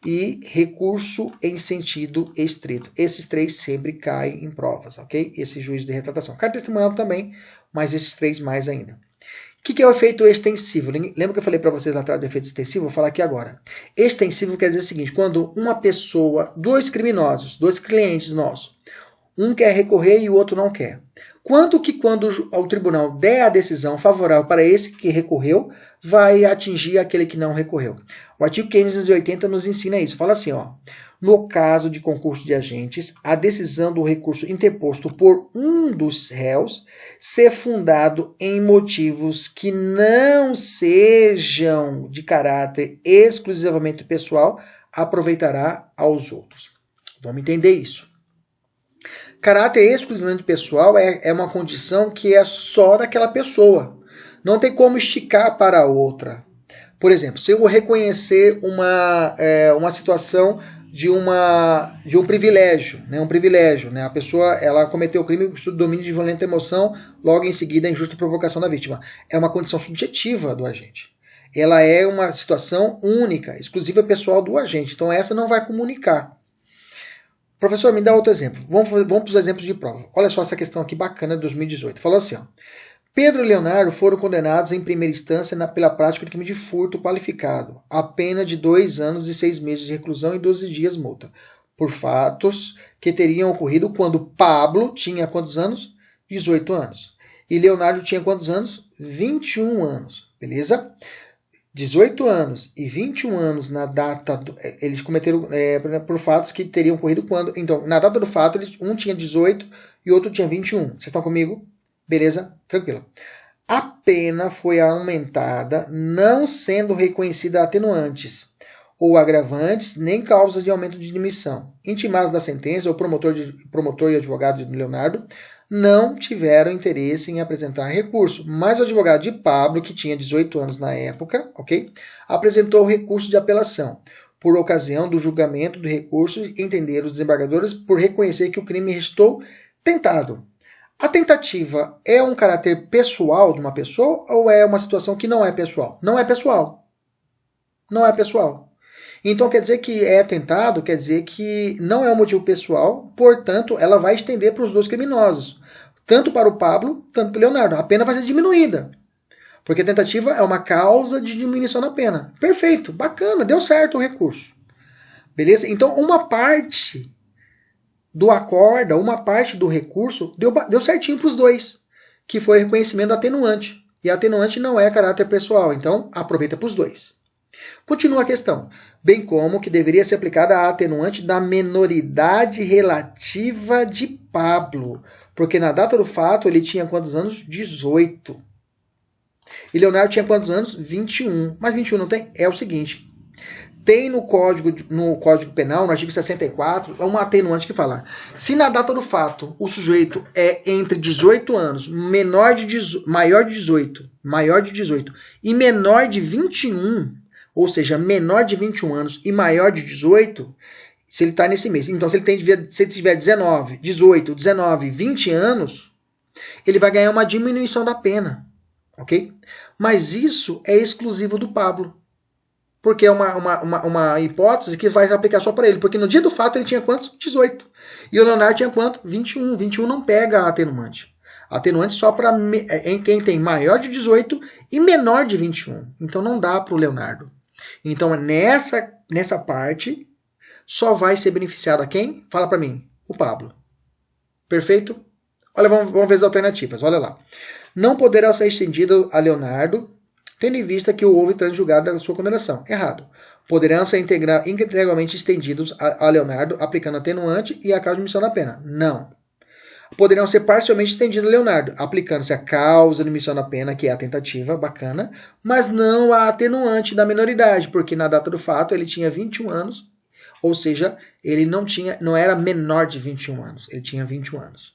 [SPEAKER 1] E recurso em sentido estrito. Esses três sempre caem em provas, ok? Esse juízo de retratação. Carta testemunhal também, mas esses três mais ainda. O que é o efeito extensivo? Lembra que eu falei para vocês lá atrás do efeito extensivo? Vou falar aqui agora. Extensivo quer dizer o seguinte, quando uma pessoa, dois criminosos, dois clientes nossos, um quer recorrer e o outro não quer. Quando o tribunal der a decisão favorável para esse que recorreu, vai atingir aquele que não recorreu. O artigo 580 nos ensina isso. Fala assim, ó. No caso de concurso de agentes, a decisão do recurso interposto por um dos réus ser fundado em motivos que não sejam de caráter exclusivamente pessoal, aproveitará aos outros. Vamos entender isso. Caráter exclusivamente pessoal é uma condição que é só daquela pessoa. Não tem como esticar para outra. Por exemplo, se eu reconhecer uma situação de um privilégio, né? A pessoa ela cometeu o crime sob domínio de violenta emoção, logo em seguida a injusta provocação da vítima. É uma condição subjetiva do agente. Ela é uma situação única, exclusiva pessoal do agente. Então essa não vai comunicar. Professor, me dá outro exemplo. Vamos para os exemplos de prova. Olha só essa questão aqui bacana de 2018. Falou assim, ó. Pedro e Leonardo foram condenados em primeira instância pela prática de crime de furto qualificado, a pena de 2 anos e 6 meses de reclusão e 12 dias multa, por fatos que teriam ocorrido quando Pablo tinha quantos anos? 18 anos. E Leonardo tinha quantos anos? 21 anos. Beleza? 18 anos e 21 anos na data, eles cometeram por fatos que teriam ocorrido quando, então, na data do fato, um tinha 18 e outro tinha 21. Vocês estão comigo? Beleza? Tranquilo. A pena foi aumentada, não sendo reconhecida atenuantes ou agravantes, nem causas de aumento de diminuição. Intimados da sentença, o promotor e advogado de Leonardo não tiveram interesse em apresentar recurso, mas o advogado de Pablo, que tinha 18 anos na época, ok, apresentou recurso de apelação. Por ocasião do julgamento do recurso, entenderam os desembargadores por reconhecer que o crime restou tentado. A tentativa é um caráter pessoal de uma pessoa ou é uma situação que não é pessoal? Não é pessoal. Não é pessoal. Então quer dizer que é tentado, quer dizer que não é um motivo pessoal, portanto ela vai estender para os dois criminosos. Tanto para o Pablo, tanto para o Leonardo. A pena vai ser diminuída. Porque a tentativa é uma causa de diminuição da pena. Perfeito, bacana, deu certo o recurso. Beleza? Então uma parte do acorda, uma parte do recurso deu certinho para os dois, que foi reconhecimento atenuante. E a atenuante não é caráter pessoal, então aproveita para os dois. Continua a questão. Bem como que deveria ser aplicada a atenuante da menoridade relativa de Pablo. Porque na data do fato ele tinha quantos anos? 18. E Leonardo tinha quantos anos? 21. Mas 21 não tem? É o seguinte. Tem no Código Penal, no artigo 64, uma atenuante que fala: se na data do fato o sujeito é entre 18 anos, maior de 18 e menor de 21, ou seja, menor de 21 anos e maior de 18, se ele está nesse mês. Então, se ele tiver 19, 18, 19, 20 anos, ele vai ganhar uma diminuição da pena, ok? Mas isso é exclusivo do Pablo. Porque é uma hipótese que vai se aplicar só para ele. Porque no dia do fato ele tinha quantos? 18. E o Leonardo tinha quanto? 21. 21 não pega a atenuante. A atenuante só para em quem tem maior de 18 e menor de 21. Então não dá para o Leonardo. Então nessa parte só vai ser beneficiado a quem? Fala para mim. O Pablo. Perfeito? Olha, vamos ver as alternativas. Olha lá. Não poderá ser estendido a Leonardo, tendo em vista que houve transjugado da sua condenação. Errado. Poderão ser integralmente estendidos a Leonardo, aplicando atenuante e a causa de diminuição da pena. Não. Poderão ser parcialmente estendidos a Leonardo, aplicando-se a causa de diminuição da pena, que é a tentativa, bacana, mas não a atenuante da menoridade, porque na data do fato ele tinha 21 anos, ou seja, ele não era menor de 21 anos, ele tinha 21 anos.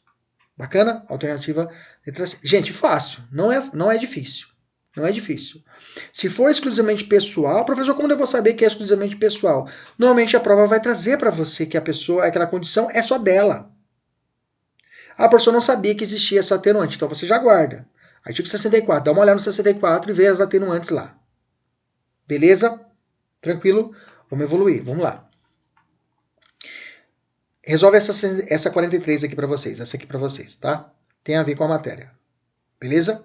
[SPEAKER 1] Bacana? Alternativa letra C. Gente, fácil, não é difícil. Não é difícil. Se for exclusivamente pessoal, professor, como eu vou saber que é exclusivamente pessoal? Normalmente a prova vai trazer para você que a pessoa, aquela condição é só dela. A pessoa não sabia que existia essa atenuante, então você já guarda. Artigo 64, dá uma olhada no 64 e vê as atenuantes lá. Beleza? Tranquilo? Vamos evoluir, vamos lá. Resolve essa 43 aqui para vocês, essa aqui para vocês, tá? Tem a ver com a matéria. Beleza?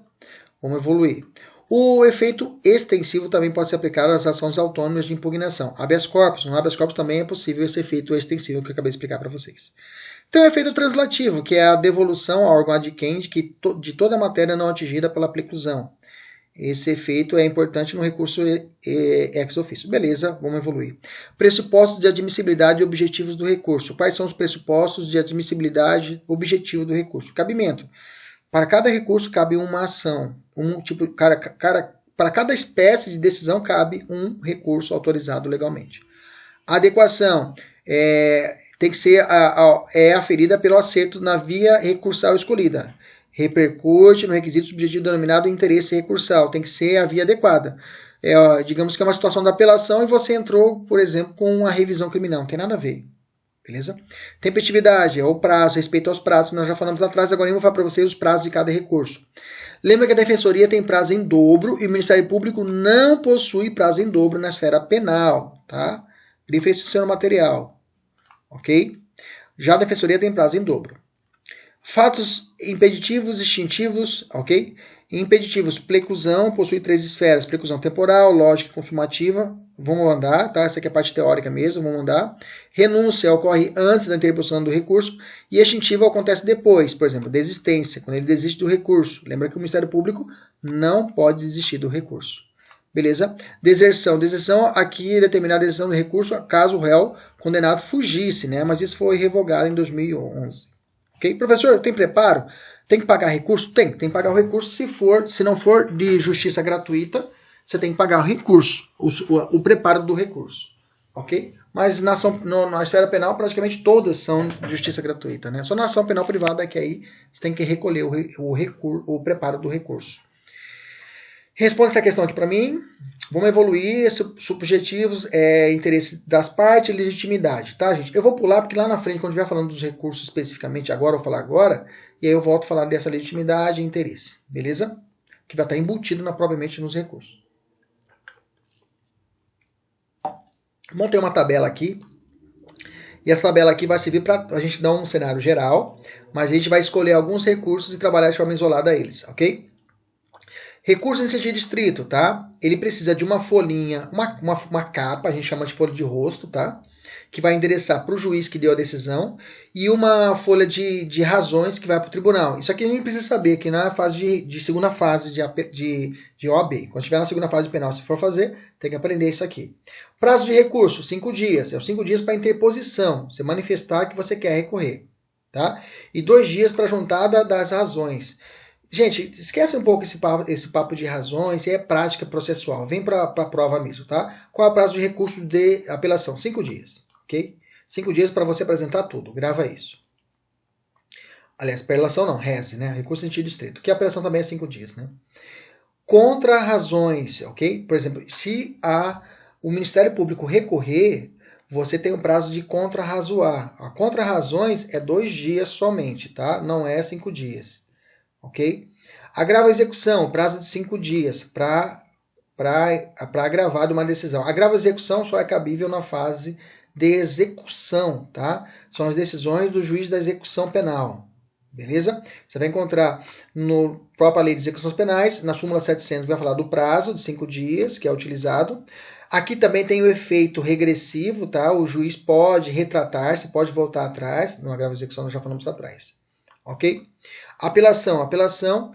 [SPEAKER 1] Vamos evoluir. O efeito extensivo também pode ser aplicado às ações autônomas de impugnação. Habeas corpus. No habeas corpus também é possível esse efeito extensivo que eu acabei de explicar para vocês. Tem o efeito translativo, que é a devolução ao órgão adquirente de toda a matéria não atingida pela preclusão. Esse efeito é importante no recurso ex officio. Beleza, vamos evoluir. Pressupostos de admissibilidade e objetivos do recurso. Quais são os pressupostos de admissibilidade e objetivo do recurso? Cabimento. Para cada recurso cabe uma ação. Para cada espécie de decisão cabe um recurso autorizado legalmente. A adequação tem que ser aferida pelo acerto na via recursal escolhida. Repercute no requisito subjetivo denominado interesse recursal. Tem que ser a via adequada. Digamos que é uma situação da apelação e você entrou, por exemplo, com uma revisão criminal. Não tem nada a ver. Beleza? Tempestividade, é o prazo, respeito aos prazos, nós já falamos lá atrás, agora eu vou falar para vocês os prazos de cada recurso. Lembra que a Defensoria tem prazo em dobro e o Ministério Público não possui prazo em dobro na esfera penal, tá? Diferenciação material, ok? Já a Defensoria tem prazo em dobro. Fatos impeditivos, extintivos, ok? Impeditivos, preclusão, possui 3 esferas, preclusão temporal, lógica e consumativa, vamos andar, tá? Essa aqui é a parte teórica mesmo, vamos andar. Renúncia ocorre antes da interposição do recurso e extintivo acontece depois, por exemplo, desistência, quando ele desiste do recurso. Lembra que o Ministério Público não pode desistir do recurso. Beleza? Deserção. Deserção, aqui é determinada a deserção do recurso caso o réu condenado fugisse, né? Mas isso foi revogado em 2011. Ok? Professor, tem preparo? Tem que pagar recurso? Tem que pagar o recurso se não for de justiça gratuita, você tem que pagar o recurso, o preparo do recurso. Ok? Mas na esfera penal, praticamente todas são de justiça gratuita, né? Só na ação penal privada é que aí você tem que recolher o preparo do recurso. Responde essa questão aqui para mim. Vamos evoluir. Subjetivos, interesse das partes e legitimidade, tá, gente? Eu vou pular porque lá na frente, quando estiver falando dos recursos especificamente agora, eu vou falar agora, e aí eu volto a falar dessa legitimidade e interesse, beleza? Que vai estar embutido propriamente nos recursos. Montei uma tabela aqui. E essa tabela aqui vai servir para a gente dar um cenário geral, mas a gente vai escolher alguns recursos e trabalhar de forma isolada eles, ok? Recurso em sentido estrito, tá? Ele precisa de uma folhinha, uma capa, a gente chama de folha de rosto, tá? que vai endereçar para o juiz que deu a decisão, e uma folha de razões que vai para o tribunal. Isso aqui a gente precisa saber, que na fase de segunda fase de OAB, quando estiver na segunda fase penal, se for fazer, tem que aprender isso aqui. Prazo de recurso, 5 dias. É os 5 dias para interposição, você manifestar que você quer recorrer. Tá? E 2 dias para juntada das razões. Gente, esquece um pouco esse papo de razões, é prática processual. Vem para a prova mesmo, tá? Qual é o prazo de recurso de apelação? 5 dias, ok? 5 dias para você apresentar tudo. Grava isso. Aliás, apelação não, reze, né? Recurso em sentido estrito. Que a apelação também é 5 dias, né? Contra razões, ok? Por exemplo, se o Ministério Público recorrer, você tem um prazo de contrarrazoar. A contrarrazões é 2 dias somente, tá? Não é 5 dias. Ok? Agravo a execução, prazo de 5 dias para agravar de uma decisão. Agravo a execução só é cabível na fase de execução, tá? São as decisões do juiz da execução penal. Beleza? Você vai encontrar no própria lei de execuções penais, na súmula 700, vai falar do prazo de 5 dias, que é utilizado. Aqui também tem o efeito regressivo, tá? O juiz pode retratar-se, pode voltar atrás. No agravo a execução nós já falamos atrás. Ok? Apelação. Apelação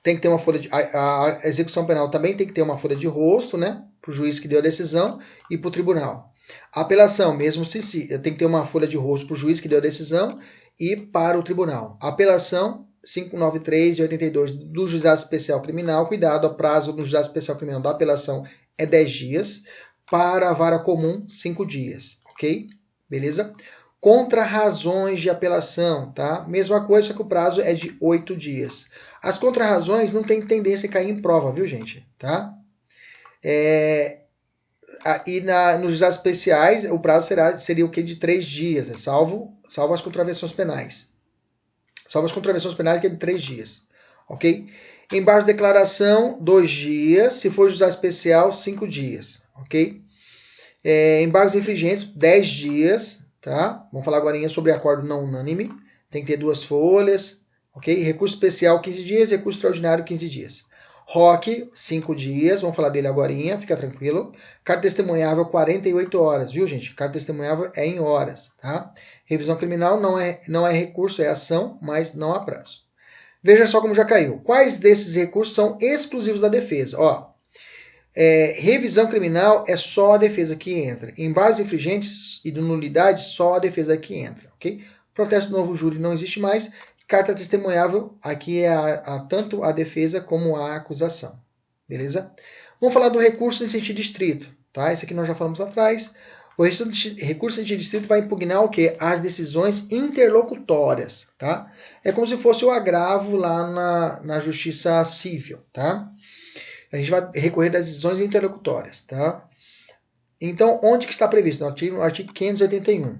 [SPEAKER 1] tem que ter uma folha de... A execução penal também tem que ter uma folha de rosto, né? Para o juiz que deu a decisão e para o tribunal. Apelação, mesmo se tem que ter uma folha de rosto para o juiz que deu a decisão e para o tribunal. Apelação 593 e 82 do Juizado Especial Criminal. Cuidado, o prazo do Juizado Especial Criminal da apelação é 10 dias. Para a vara comum, 5 dias. Ok? Beleza? Contra razões de apelação, tá? Mesma coisa, só que o prazo é de 8 dias. As contrarrazões não tem tendência a cair em prova, viu, gente? Tá? Nos juizados especiais, o prazo seria o quê? De 3 dias, né? salvo as contravenções penais. Salvo as contravenções penais, que é de 3 dias. Ok? Embargos de declaração, 2 dias. Se for juizado especial, 5 dias. Ok? Embargos infringentes, 10 dias. Tá? Vamos falar agora sobre acordo não unânime. Tem que ter 2 folhas. Ok? Recurso especial, 15 dias. Recurso extraordinário, 15 dias. ROC, 5 dias. Vamos falar dele agora. Fica tranquilo. Carta testemunhável, 48 horas. Viu, gente? Carta testemunhável é em horas. Tá? Revisão criminal não é recurso, é ação, mas não há prazo. Veja só como já caiu. Quais desses recursos são exclusivos da defesa? Ó, revisão criminal é só a defesa que entra. Embargos infringentes e de nulidade, só a defesa que entra. Ok? Protesto do novo júri não existe mais. Carta testemunhável, aqui é tanto a defesa como a acusação. Beleza? Vamos falar do recurso em sentido estrito. Tá? Esse aqui nós já falamos atrás. O recurso em sentido estrito vai impugnar o quê? As decisões interlocutórias. Tá? É como se fosse o agravo lá na justiça civil. Tá? A gente vai recorrer das decisões interlocutórias. Tá? Então, onde que está previsto? No artigo 581.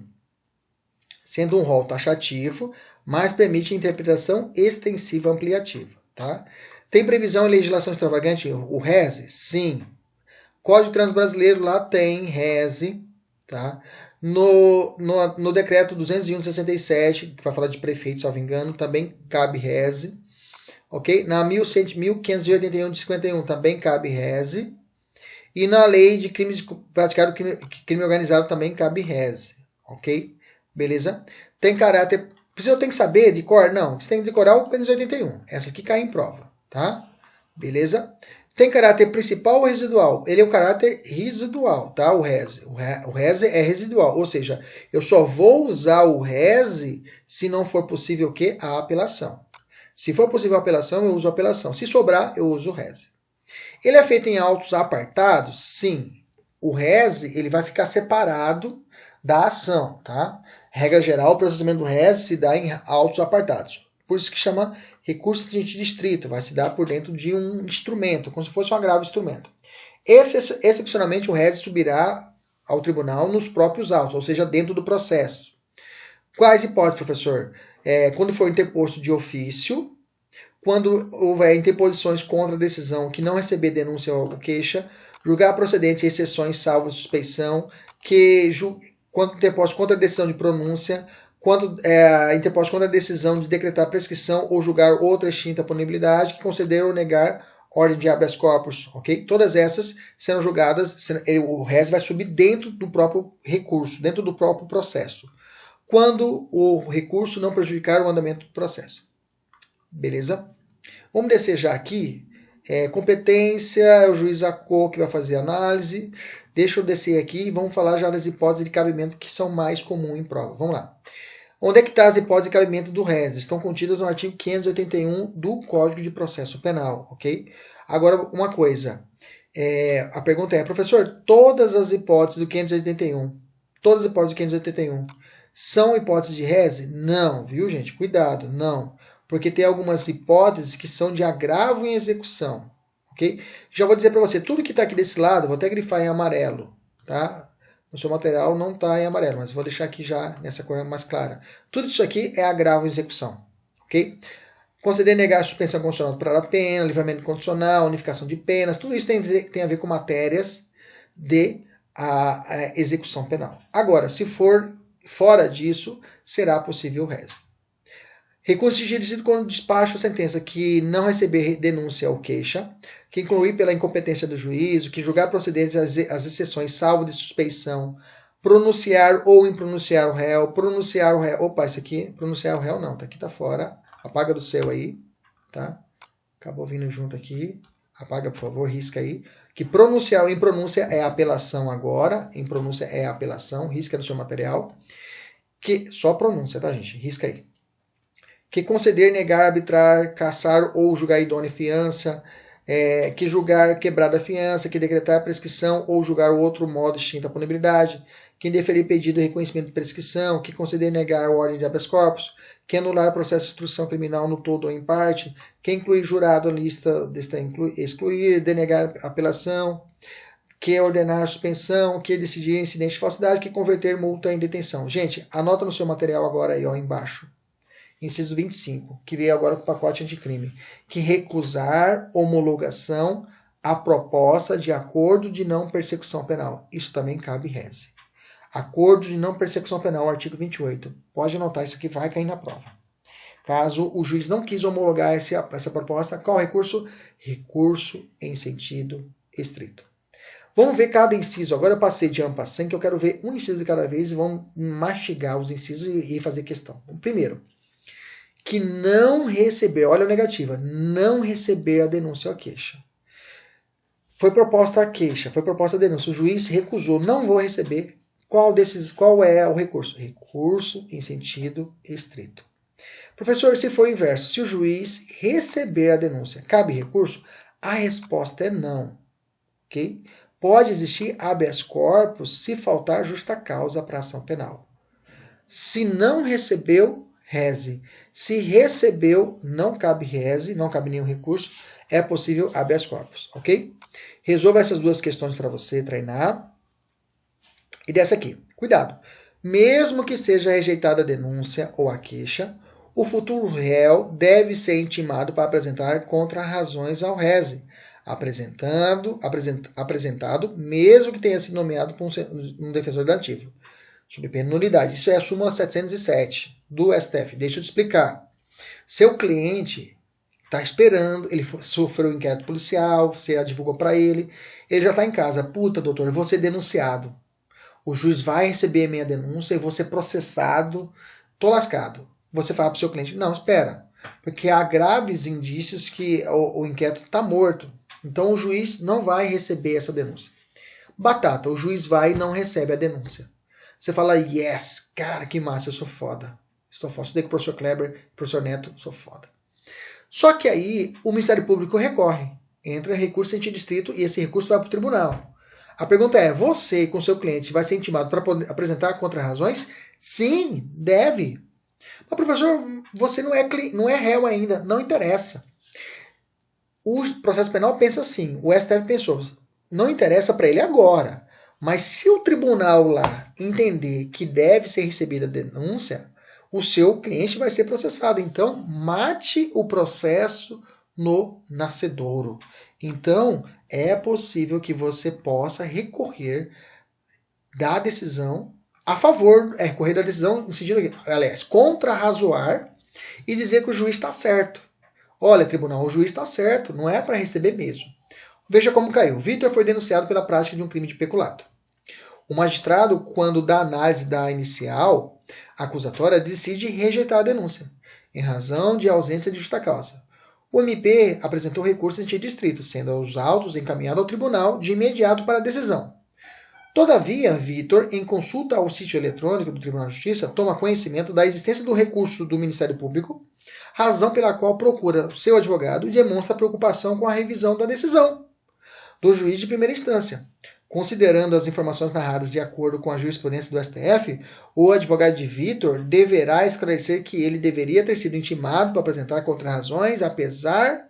[SPEAKER 1] Sendo um rol taxativo, mas permite interpretação extensiva ampliativa. Tá? Tem previsão em legislação extravagante o RESE? Sim. Código de Trânsito Brasileiro lá tem RESE. Tá? No decreto 201/67, que vai falar de prefeito, se não me engano, também cabe RESE. Ok? Na 1581 de 51 também cabe RESE. E na lei de crimes praticado crime organizado também cabe RESE. Ok? Beleza? Tem caráter... Você tem que saber de cor? Não. Você tem que decorar o 581. Essa aqui cai em prova. Tá? Beleza? Tem caráter principal ou residual? Ele é um caráter residual, tá? O RESE. O RESE é residual. Ou seja, eu só vou usar o RESE se não for possível o quê? A apelação. Se for possível a apelação, eu uso a apelação. Se sobrar, eu uso o RESE. Ele é feito em autos apartados? Sim. O RESE ele vai ficar separado da ação, tá? Regra geral, o processamento do RESE se dá em autos apartados. Por isso que chama recurso de distrito, vai se dar por dentro de um instrumento, como se fosse um agravo instrumento. Excepcionalmente, o RESE subirá ao tribunal nos próprios autos, ou seja, dentro do processo. Quais hipóteses, professor? Quando for interposto de ofício, quando houver interposições contra a decisão que não receber denúncia ou queixa, julgar procedente exceções salvo suspeição, quando interposto contra a decisão de pronúncia, quando interposto contra a decisão de decretar prescrição ou julgar outra extinta punibilidade, que conceder ou negar ordem de habeas corpus, ok? Todas essas serão julgadas, o réis vai subir dentro do próprio recurso, dentro do próprio processo, quando o recurso não prejudicar o andamento do processo. Beleza? Vamos descer já aqui. Competência, é o juiz ACO que vai fazer a análise. Deixa eu descer aqui e vamos falar já das hipóteses de cabimento que são mais comuns em prova. Vamos lá. Onde é que está as hipóteses de cabimento do réis? Estão contidas no artigo 581 do Código de Processo Penal, ok? Agora, uma coisa. A pergunta é, professor, todas as hipóteses do 581, todas as hipóteses do 581 são hipóteses de réis? Não, viu, gente? Cuidado, não. Porque tem algumas hipóteses que são de agravo em execução, ok? Já vou dizer para você, tudo que está aqui desse lado, vou até grifar em amarelo, tá? No seu material não está em amarelo, mas vou deixar aqui já nessa cor mais clara. Tudo isso aqui é agravo em execução, ok? Conceder e negar a suspensão condicional para a pena, livramento condicional, unificação de penas, tudo isso tem a ver com matérias de a execução penal. Agora, se for fora disso, será possível o réis. Recurso dirigido quando despacha ou sentença que não receber denúncia ou queixa, que incluir pela incompetência do juízo, que julgar procedentes as exceções, salvo de suspeição, pronunciar ou impronunciar o réu, pronunciar o réu. Opa, isso aqui, pronunciar o réu não, aqui tá fora. Apaga do seu aí, tá? Acabou vindo junto aqui. Apaga, por favor, risca aí. Que pronunciar ou impronúncia é apelação agora. Impronúncia é apelação, risca no seu material. Que só pronúncia, tá, gente? Risca aí. Que conceder, negar, arbitrar, cassar ou julgar idônea fiança, que julgar quebrada a fiança, que decretar a prescrição ou julgar outro modo distinto à punibilidade, que indeferir pedido de reconhecimento de prescrição, que conceder negar a ordem de habeas corpus, que anular processo de instrução criminal no todo ou em parte, que incluir jurado na lista desta excluir, denegar apelação, que ordenar suspensão, que decidir incidente de falsidade, que converter multa em detenção. Gente, anota no seu material agora aí, ó, embaixo. Inciso 25, que veio agora com o pacote anticrime, que recusar homologação à proposta de acordo de não persecução penal. Isso também cabe réis. Acordo de não persecução penal, artigo 28. Pode anotar, isso aqui vai cair na prova. Caso o juiz não quis homologar essa proposta, qual recurso? Recurso em sentido estrito. Vamos ver cada inciso. Agora eu passei de en passant, que eu quero ver um inciso de cada vez e vamos mastigar os incisos e fazer questão. Primeiro, que não receber, olha a negativa, não receber a denúncia ou a queixa. Foi proposta a queixa, foi proposta a denúncia, o juiz recusou, não vou receber. Qual é o recurso? Recurso em sentido estrito. Professor, se for o inverso, se o juiz receber a denúncia, cabe recurso? A resposta é não. Ok? Pode existir habeas corpus se faltar justa causa para a ação penal. Se não recebeu, reze. Se recebeu, não cabe reze, não cabe nenhum recurso, é possível habeas corpus, ok? Resolva essas duas questões para você treinar. E dessa aqui, cuidado. Mesmo que seja rejeitada a denúncia ou a queixa, o futuro réu deve ser intimado para apresentar contra-razões ao reze, apresentado, mesmo que tenha sido nomeado por um defensor dativo, sob pena de nulidade. Isso é a súmula 707 do STF. Deixa eu te explicar. Seu cliente está esperando, ele sofreu um inquérito policial, você divulgou para ele já está em casa. Puta, doutor, eu vou ser denunciado. O juiz vai receber a minha denúncia e vou ser processado, tô lascado. Você fala para o seu cliente, não, espera, porque há graves indícios que o inquérito está morto. Então o juiz não vai receber essa denúncia. Batata, o juiz vai e não recebe a denúncia. Você fala, yes, cara, que massa, eu sou foda. Estou foda. Estudei com o professor Kleber, professor Neto, sou foda. Só que aí o Ministério Público recorre. Entra em recurso em sentido estrito e esse recurso vai para o tribunal. A pergunta é, você com seu cliente vai ser intimado para apresentar contra-razões? Sim, deve. Mas professor, você não é réu ainda, não interessa. O processo penal pensa assim, o STF pensou, não interessa para ele agora. Mas se o tribunal lá entender que deve ser recebida a denúncia, o seu cliente vai ser processado. Então, mate o processo no nascedouro. Então, é possível que você possa recorrer da decisão a favor, recorrer da decisão no sentido, aliás, contra-razoar e dizer que o juiz está certo. Olha, tribunal, o juiz está certo, não é para receber mesmo. Veja como caiu. Vitor foi denunciado pela prática de um crime de peculato. O magistrado, quando dá análise da inicial acusatória, decide rejeitar a denúncia, em razão de ausência de justa causa. O MP apresentou recurso em distrito, sendo os autos encaminhados ao tribunal de imediato para a decisão. Todavia, Vitor, em consulta ao sítio eletrônico do Tribunal de Justiça, toma conhecimento da existência do recurso do Ministério Público, razão pela qual procura seu advogado e demonstra preocupação com a revisão da decisão do juiz de primeira instância. Considerando as informações narradas de acordo com a jurisprudência do STF, o advogado de Vitor deverá esclarecer que ele deveria ter sido intimado para apresentar contrarrazões, apesar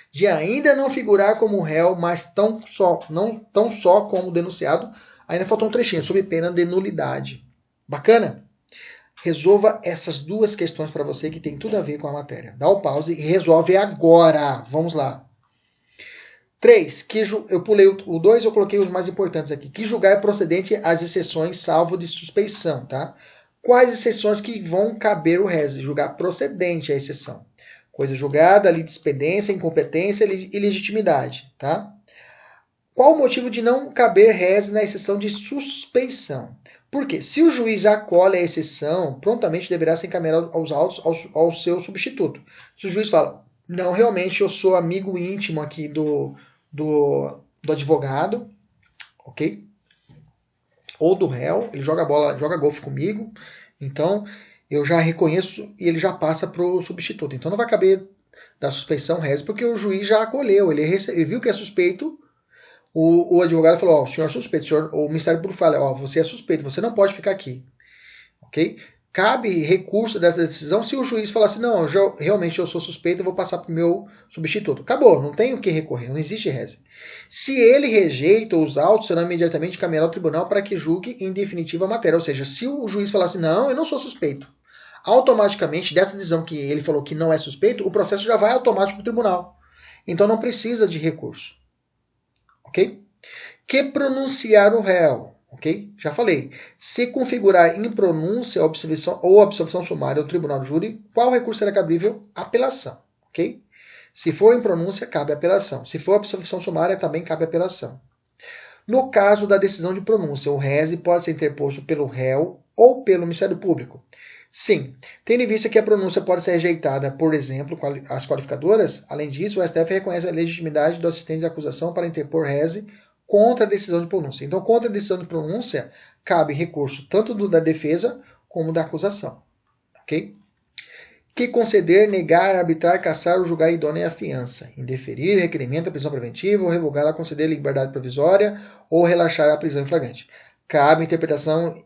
[SPEAKER 1] de ainda não figurar como réu, mas não tão só como denunciado. Ainda faltou um trechinho, sob pena de nulidade. Bacana? Resolva essas duas questões para você que tem tudo a ver com a matéria. Dá o pause e resolve agora. Vamos lá. 3. Eu pulei o 2, eu coloquei os mais importantes aqui. Que julgar é procedente às exceções, salvo de suspeição, tá? Quais exceções que vão caber o réu? Julgar procedente a exceção. Coisa julgada, litispendência, incompetência e legitimidade, tá? Qual o motivo de não caber réis na exceção de suspeição? Por quê? Se o juiz acolhe a exceção, prontamente deverá se encaminhar aos autos ao seu substituto. Se o juiz fala, não, realmente eu sou amigo íntimo aqui do advogado, ok? Ou do réu, ele joga bola, joga golfe comigo, então eu já reconheço e ele já passa para o substituto. Então não vai caber da suspeição réis, porque o juiz já acolheu, ele viu que é suspeito. O advogado falou, o senhor é suspeito, o Ministério Público fala, você é suspeito, você não pode ficar aqui. Ok? Cabe recurso dessa decisão se o juiz falar assim, não, realmente eu sou suspeito, eu vou passar para o meu substituto. Acabou, não tem o que recorrer, não existe reze. Se ele rejeita os autos, serão imediatamente encaminhados ao tribunal para que julgue em definitiva a matéria. Ou seja, se o juiz falar assim, não, eu não sou suspeito, automaticamente, dessa decisão que ele falou que não é suspeito, o processo já vai automático para o tribunal. Então não precisa de recurso. Ok? Que pronunciar o réu, ok? Já falei. Se configurar em pronúncia ou absolvição sumária ao tribunal do júri, qual recurso será cabível? Apelação, ok? Se for em pronúncia, cabe apelação. Se for absolvição sumária, também cabe apelação. No caso da decisão de pronúncia, o rese pode ser interposto pelo réu ou pelo Ministério Público. Sim, tendo em vista que a pronúncia pode ser rejeitada, por exemplo, as qualificadoras, além disso, o STF reconhece a legitimidade do assistente de acusação para interpor rese contra a decisão de pronúncia. Então, contra a decisão de pronúncia, cabe recurso tanto da defesa como da acusação. Ok? Que conceder, negar, arbitrar, cassar ou julgar idônea a fiança, indeferir requerimento da prisão preventiva ou revogar a conceder liberdade provisória ou relaxar a prisão em flagrante. Cabe interpretação,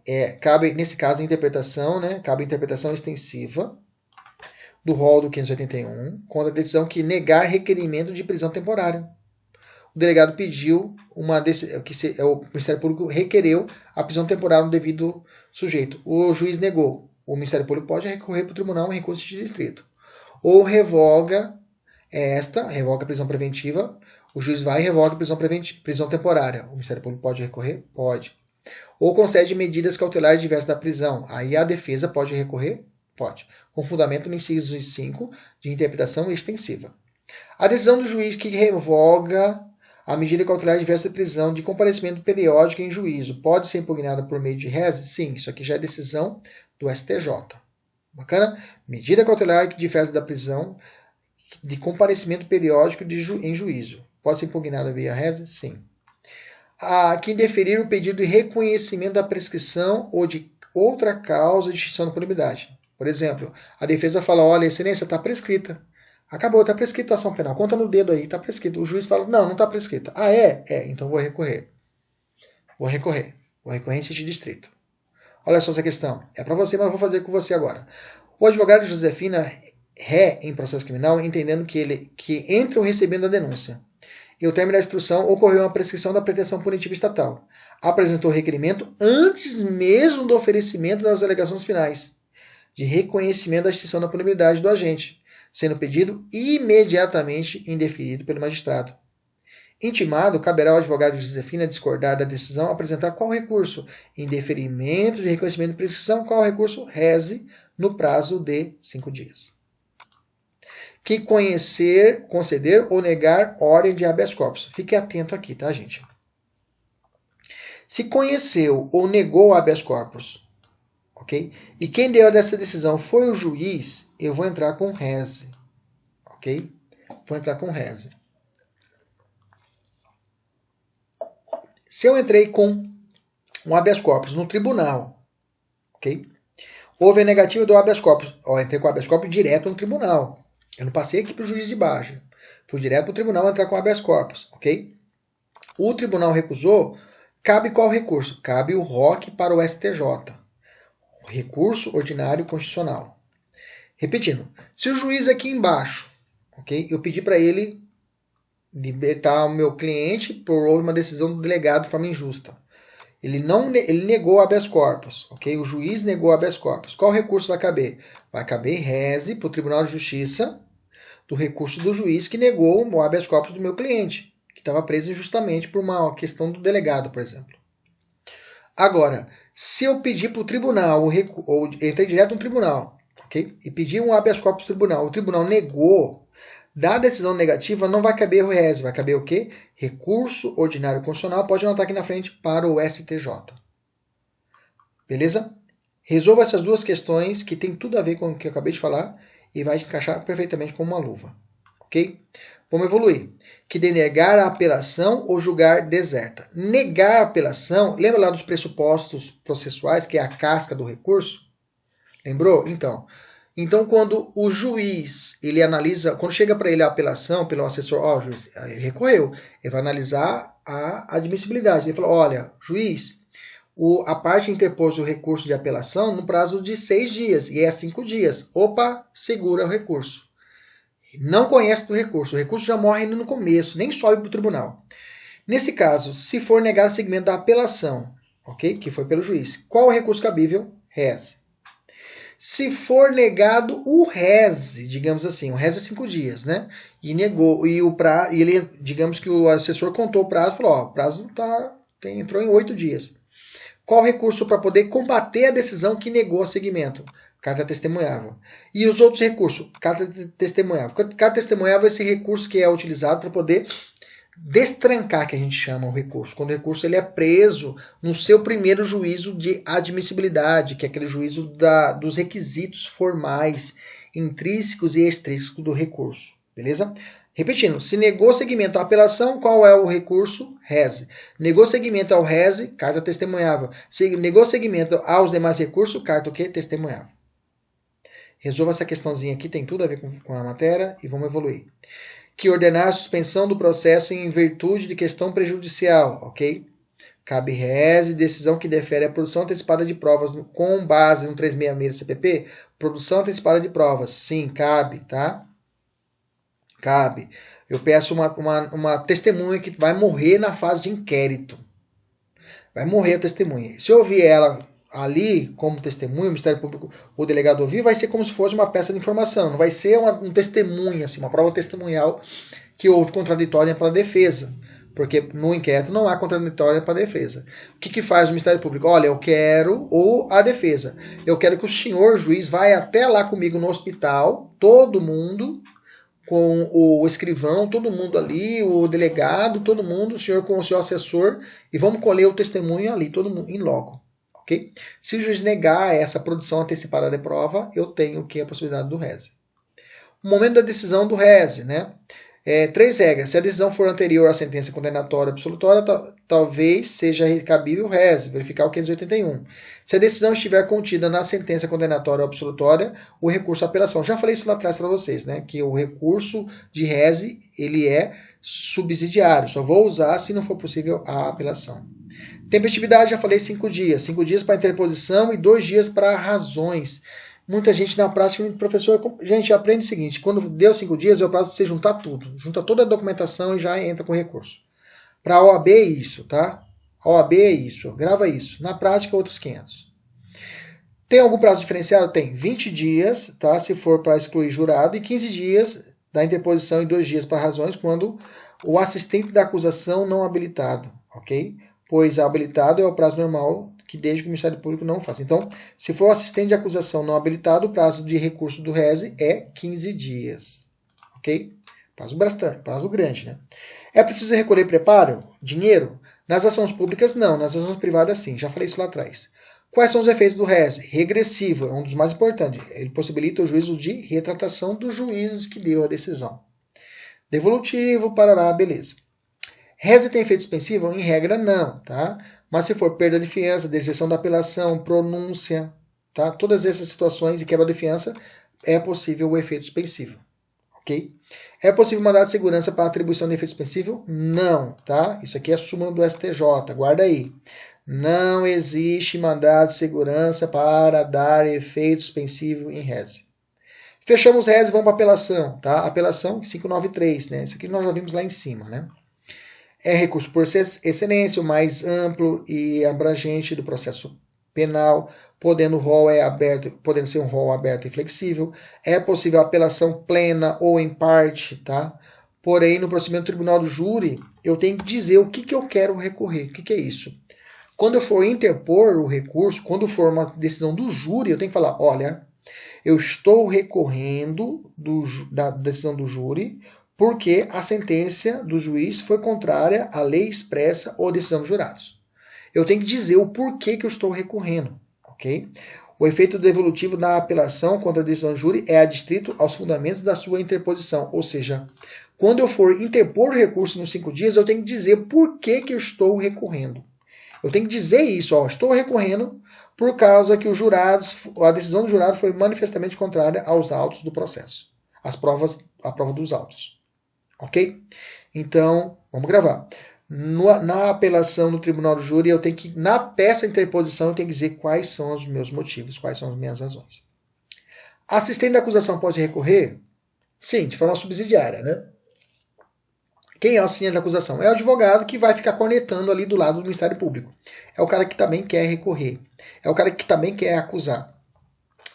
[SPEAKER 1] nesse caso, cabe interpretação extensiva do rol do 581 contra a decisão que negar requerimento de prisão temporária. O delegado pediu o Ministério Público requereu a prisão temporária no devido sujeito. O juiz negou. O Ministério Público pode recorrer para o tribunal um recurso de distrito. Ou revoga a prisão preventiva, o juiz vai e revoga a prisão temporária. O Ministério Público pode recorrer? Pode. Ou concede medidas cautelares diversas da prisão. Aí a defesa pode recorrer? Pode. Com fundamento no inciso 5 de interpretação extensiva. A decisão do juiz que revoga a medida cautelar diversa de prisão de comparecimento periódico em juízo pode ser impugnada por meio de reze? Sim, isso aqui já é decisão do STJ. Bacana? Medida cautelar diversa da prisão de comparecimento periódico em juízo. Pode ser impugnada via reze? Sim. Que indeferir o pedido de reconhecimento da prescrição ou de outra causa de extinção da punibilidade. Por exemplo, a defesa fala, olha, excelência, está prescrita. Acabou, está prescrita a ação penal. Conta no dedo aí, está prescrito. O juiz fala, não está prescrita. Ah, é? Então vou recorrer. Vou recorrer em sítio de distrito. Olha só essa questão. É para você, mas eu vou fazer com você agora. O advogado Josefina ré em processo criminal, entendendo que entre o recebendo a denúncia e o término da instrução ocorreu uma prescrição da pretensão punitiva estatal. Apresentou requerimento antes mesmo do oferecimento das alegações finais de reconhecimento da extinção da punibilidade do agente, sendo pedido imediatamente indeferido pelo magistrado. Intimado, caberá ao advogado Josefina discordar da decisão, apresentar qual recurso? Indeferimento de reconhecimento de prescrição, qual recurso? Reze no prazo de 5 dias. que conceder ou negar ordem de habeas corpus. Fique atento aqui, tá, gente? Se conheceu ou negou o habeas corpus, ok? E quem deu dessa decisão foi o juiz, eu vou entrar com reze, ok? Vou entrar com reze. Se eu entrei com um habeas corpus no tribunal, ok? Houve a negativa do habeas corpus. Ó, entrei com o habeas corpus direto no tribunal. Eu não passei aqui para o juiz de baixo. Fui direto para o tribunal entrar com o habeas corpus, ok? O tribunal recusou. Cabe qual recurso? Cabe o ROC para o STJ. O recurso ordinário constitucional. Repetindo, se o juiz aqui embaixo, ok? Eu pedi para ele libertar o meu cliente por uma decisão do delegado de forma injusta. Ele negou o habeas corpus, ok? O juiz negou o habeas corpus. Qual recurso vai caber? Vai caber reze para o Tribunal de Justiça do recurso do juiz que negou o habeas corpus do meu cliente, que estava preso injustamente por uma questão do delegado, por exemplo. Agora, se eu pedir para o tribunal, ou entrei direto no tribunal, ok? E pedi um habeas corpus do tribunal, o tribunal negou, da decisão negativa não vai caber o reze, vai caber o quê? Recurso ordinário constitucional, pode anotar aqui na frente, para o STJ. Beleza? Resolva essas duas questões que tem tudo a ver com o que eu acabei de falar e vai encaixar perfeitamente como uma luva. Ok? Vamos evoluir. Que denegar a apelação ou julgar deserta. Negar a apelação, lembra lá dos pressupostos processuais, que é a casca do recurso? Lembrou? Então, quando o juiz, ele analisa, quando chega para ele a apelação pelo assessor, ó, juiz, ele recorreu, ele vai analisar a admissibilidade. Ele falou, olha, juiz, a parte interpôs o recurso de apelação no prazo de 6 dias, e é 5 dias. Opa, segura o recurso. Não conhece do recurso, o recurso já morre no começo, nem sobe para o tribunal. Nesse caso, se for negar o segmento da apelação, ok? Que foi pelo juiz, qual o recurso cabível? Reze. Se for negado o reze, digamos assim, o reze é 5 dias, né? E negou, e ele, digamos que o assessor contou o prazo, falou, ó, o prazo entrou em 8 dias. Qual recurso para poder combater a decisão que negou o segmento? Carta testemunhável. E os outros recursos? Carta testemunhável. Carta testemunhável é esse recurso que é utilizado para poder destrancar, que a gente chama o recurso. Quando o recurso ele é preso no seu primeiro juízo de admissibilidade, que é aquele juízo dos requisitos formais, intrínsecos e extrínsecos do recurso. Beleza? Repetindo, se negou seguimento à apelação, qual é o recurso? Reze. Negou seguimento ao reze, carta testemunhável. Se negou seguimento aos demais recursos, carta o quê? Testemunhável. Resolva essa questãozinha aqui, tem tudo a ver com a matéria e vamos evoluir. Que ordenar a suspensão do processo em virtude de questão prejudicial, ok? Cabe reze, decisão que defere a produção antecipada de provas com base no 366 do CPP. Produção antecipada de provas, sim, cabe, tá? Cabe. Eu peço uma testemunha que vai morrer na fase de inquérito. Vai morrer a testemunha. Se eu ouvir ela ali como testemunha, o Ministério Público, o delegado ouvir, vai ser como se fosse uma peça de informação. Não vai ser um testemunha, assim, uma prova testemunhal que houve contraditória para a defesa. Porque no inquérito não há contraditória para a defesa. O que faz o Ministério Público? Olha, eu quero, ou a defesa, eu quero que o senhor juiz vá até lá comigo no hospital, todo mundo, com o escrivão, todo mundo ali, o delegado, todo mundo, o senhor com o seu assessor, e vamos colher o testemunho ali, todo mundo, em loco. Okay? Se o juiz negar essa produção antecipada de prova, eu tenho a possibilidade do reze. O momento da decisão do reze, né? 3 regras. Se a decisão for anterior à sentença condenatória absolutória, talvez seja cabível o reze, verificar o 581. Se a decisão estiver contida na sentença condenatória absolutória, o recurso à apelação. Já falei isso lá atrás para vocês, né? Que o recurso de reze, ele é subsidiário. Só vou usar se não for possível a apelação. Tempestividade, já falei 5 dias. 5 dias para interposição e 2 dias para razões. Muita gente na prática, professor, gente, aprende o seguinte, quando deu 5 dias, é o prazo de você juntar tudo. Junta toda a documentação e já entra com recurso. Para a OAB é isso, tá? A OAB é isso, grava isso. Na prática, outros 500. Tem algum prazo diferenciado? Tem 20 dias, tá? Se for para excluir jurado, e 15 dias da interposição e 2 dias para razões, quando o assistente da acusação não habilitado, ok? Pois habilitado é o prazo normal, que desde que o Ministério Público não faça. Então, se for o assistente de acusação não habilitado, o prazo de recurso do reze é 15 dias. ok? Prazo grande, né? É preciso recolher preparo? Dinheiro? Nas ações públicas, não. Nas ações privadas, sim. Já falei isso lá atrás. Quais são os efeitos do RES? Regressivo, é um dos mais importantes. Ele possibilita o juízo de retratação dos juízes que deu a decisão. Devolutivo, parará, beleza. RES tem efeito suspensivo? Em regra, não, tá? Mas se for perda de fiança, deserção da apelação, pronúncia, tá? Todas essas situações de quebra de fiança, é possível o efeito suspensivo, ok? É possível mandado de segurança para atribuição de efeito suspensivo? Não, tá? Isso aqui é a súmula do STJ, guarda aí. Não existe mandado de segurança para dar efeito suspensivo em RES. Fechamos RES e vamos para apelação, tá? Apelação 593, né? Isso aqui nós já vimos lá em cima, né? É recurso por excelência, o mais amplo e abrangente do processo penal, podendo ser um rol aberto e flexível. É possível apelação plena ou em parte, tá? Porém, no procedimento do tribunal do júri, eu tenho que dizer o que eu quero recorrer. O que é isso? Quando eu for interpor o recurso, quando for uma decisão do júri, eu tenho que falar, olha, eu estou recorrendo da decisão do júri porque a sentença do juiz foi contrária à lei expressa ou decisão dos jurados. Eu tenho que dizer o porquê que eu estou recorrendo, ok? O efeito devolutivo da apelação contra a decisão do júri é adstrito aos fundamentos da sua interposição, ou seja, quando eu for interpor o recurso nos 5 dias, eu tenho que dizer por que eu estou recorrendo. Eu tenho que dizer isso, ó, estou recorrendo por causa que a decisão do jurado foi manifestamente contrária aos autos do processo, a prova dos autos. Ok? Então, vamos gravar. Na apelação no tribunal do júri, eu tenho que, na peça de interposição, eu tenho que dizer quais são os meus motivos, quais são as minhas razões. Assistente da acusação pode recorrer? Sim, de forma subsidiária, né? Quem é o assistente da acusação? É o advogado que vai ficar cornetando ali do lado do Ministério Público. É o cara que também quer recorrer. É o cara que também quer acusar.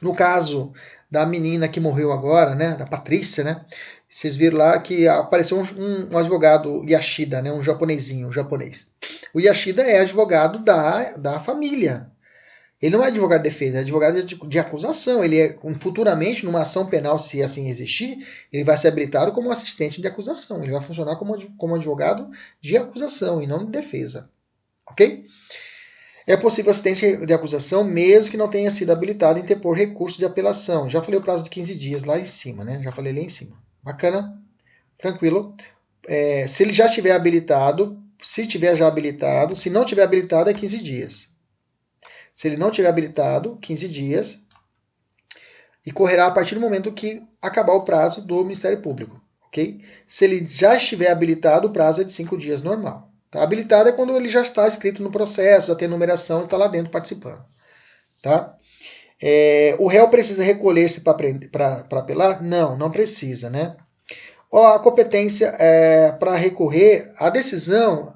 [SPEAKER 1] No caso da menina que morreu agora, né, da Patrícia, né, vocês viram lá que apareceu um advogado Yashida, né, um japonês. O Yashida é advogado da família. Ele não é advogado de defesa, é advogado de acusação. Ele é, futuramente, numa ação penal, se assim existir, ele vai ser habilitado como assistente de acusação. Ele vai funcionar como advogado de acusação e não de defesa. Ok? É possível assistente de acusação mesmo que não tenha sido habilitado em interpor recurso de apelação. Já falei o prazo de 15 dias lá em cima, né? Já falei lá em cima. Bacana? Tranquilo. Se ele já tiver habilitado, se tiver já habilitado, se não tiver habilitado é 15 dias. Se ele não tiver habilitado, 15 dias, e correrá a partir do momento que acabar o prazo do Ministério Público, ok? Se ele já estiver habilitado, o prazo é de 5 dias normal. Tá? Habilitado é quando ele já está inscrito no processo, já tem numeração e está lá dentro participando. Tá? O réu precisa recolher-se para apelar? Não, não precisa, né? A competência para recorrer, a decisão,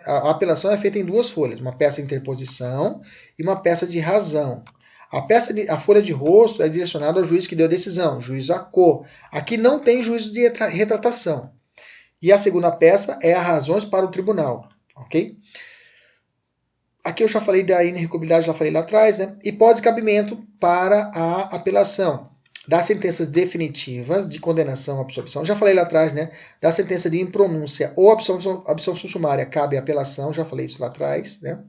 [SPEAKER 1] a apelação é feita em 2 folhas, uma peça de interposição e uma peça de razão. A folha de rosto é direcionada ao juiz que deu a decisão, juiz ACO. Aqui não tem juízo de retratação. E a segunda peça é as razões para o tribunal, ok? Aqui eu já falei da inerrecobilidade, já falei lá atrás, né? Hipótese de cabimento para a apelação das sentenças definitivas de condenação ou absolvição. Já falei lá atrás, né? Da sentença de impronúncia ou absolvição sumária cabe apelação, já falei isso lá atrás, né?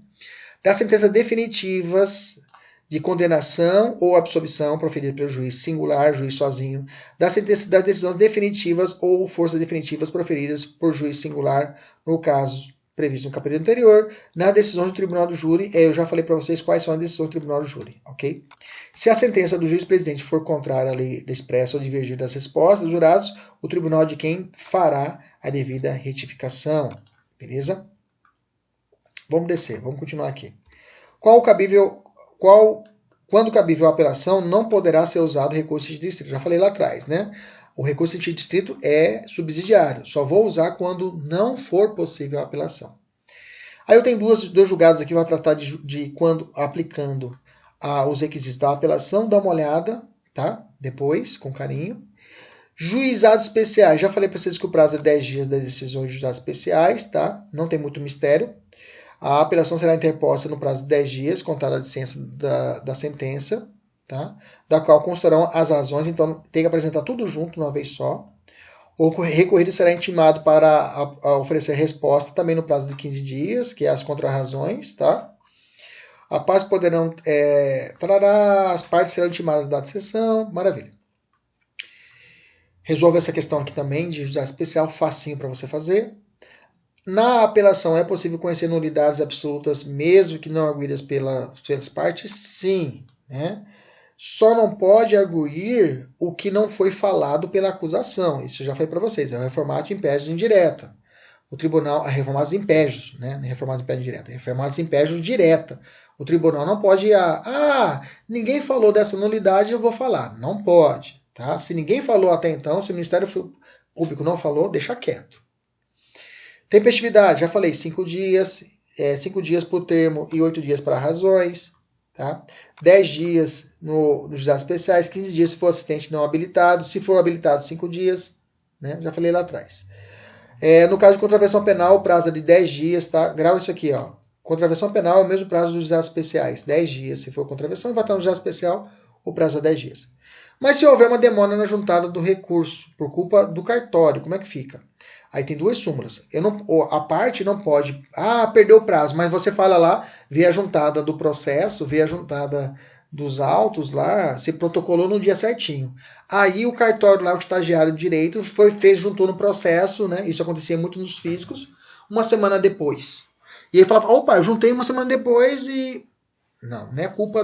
[SPEAKER 1] Das sentenças definitivas de condenação ou absolvição proferida pelo juiz singular, juiz sozinho, das decisões definitivas ou forças definitivas proferidas por juiz singular, no caso previsto no capítulo anterior, na decisão do tribunal do júri, eu já falei para vocês quais são as decisões do tribunal do júri, ok? Se a sentença do juiz-presidente for contrária à lei expressa ou divergir das respostas dos jurados, o tribunal de quem fará a devida retificação, beleza? Vamos descer, vamos continuar aqui. Quando cabível a apelação, não poderá ser usado recurso de distrito. Já falei lá atrás, né? O recurso de distrito é subsidiário. Só vou usar quando não for possível a apelação. Aí eu tenho dois julgados aqui, vou tratar de quando aplicando os requisitos da apelação. Dá uma olhada, tá? Depois, com carinho. Juizados especiais. Já falei para vocês que o prazo é 10 dias das decisões de juizados especiais, tá? Não tem muito mistério. A apelação será interposta no prazo de 10 dias, contada a licença da sentença, tá? Da qual constarão as razões, então tem que apresentar tudo junto de uma vez só. O recorrido será intimado para oferecer resposta também no prazo de 15 dias, que é as contrarrazões, tá? As partes poderão. As partes serão intimadas da data de sessão, maravilha. Resolve essa questão aqui também de juizado especial, facinho para você fazer. Na apelação é possível conhecer nulidades absolutas, mesmo que não arguídas pelas partes? Sim, né? Só não pode arguir o que não foi falado pela acusação. Isso já foi para vocês. É o reformato de impédios indireta. O tribunal, a reformados impédios, né? Reformados impédios indireta. Reformados impédios direta. O tribunal não pode ninguém falou dessa nulidade, eu vou falar. Não pode, tá? Se ninguém falou até então, se o Ministério Público não falou, deixa quieto. Tempestividade, já falei, 5 dias, 5 dias por termo e 8 dias para razões. Tá? 10 dias nos juizados especiais, 15 dias se for assistente não habilitado, se for habilitado 5 dias, né? Já falei lá atrás. No caso de contravenção penal, o prazo é de 10 dias, tá? Grava isso aqui, ó. Contravenção penal é o mesmo prazo dos juizados especiais, 10 dias. Se for contravenção, vai estar no juizado especial, o prazo é 10 dias. Mas se houver uma demora na juntada do recurso por culpa do cartório, como é que fica? Aí tem duas súmulas. A parte não pode. Perdeu o prazo, mas você fala lá, vê a juntada do processo, vê a juntada dos autos lá, se protocolou no dia certinho. Aí o cartório lá, o estagiário de direito, juntou no processo, né? Isso acontecia muito nos físicos, uma semana depois. E ele falava, opa, eu juntei uma semana depois e. Não é culpa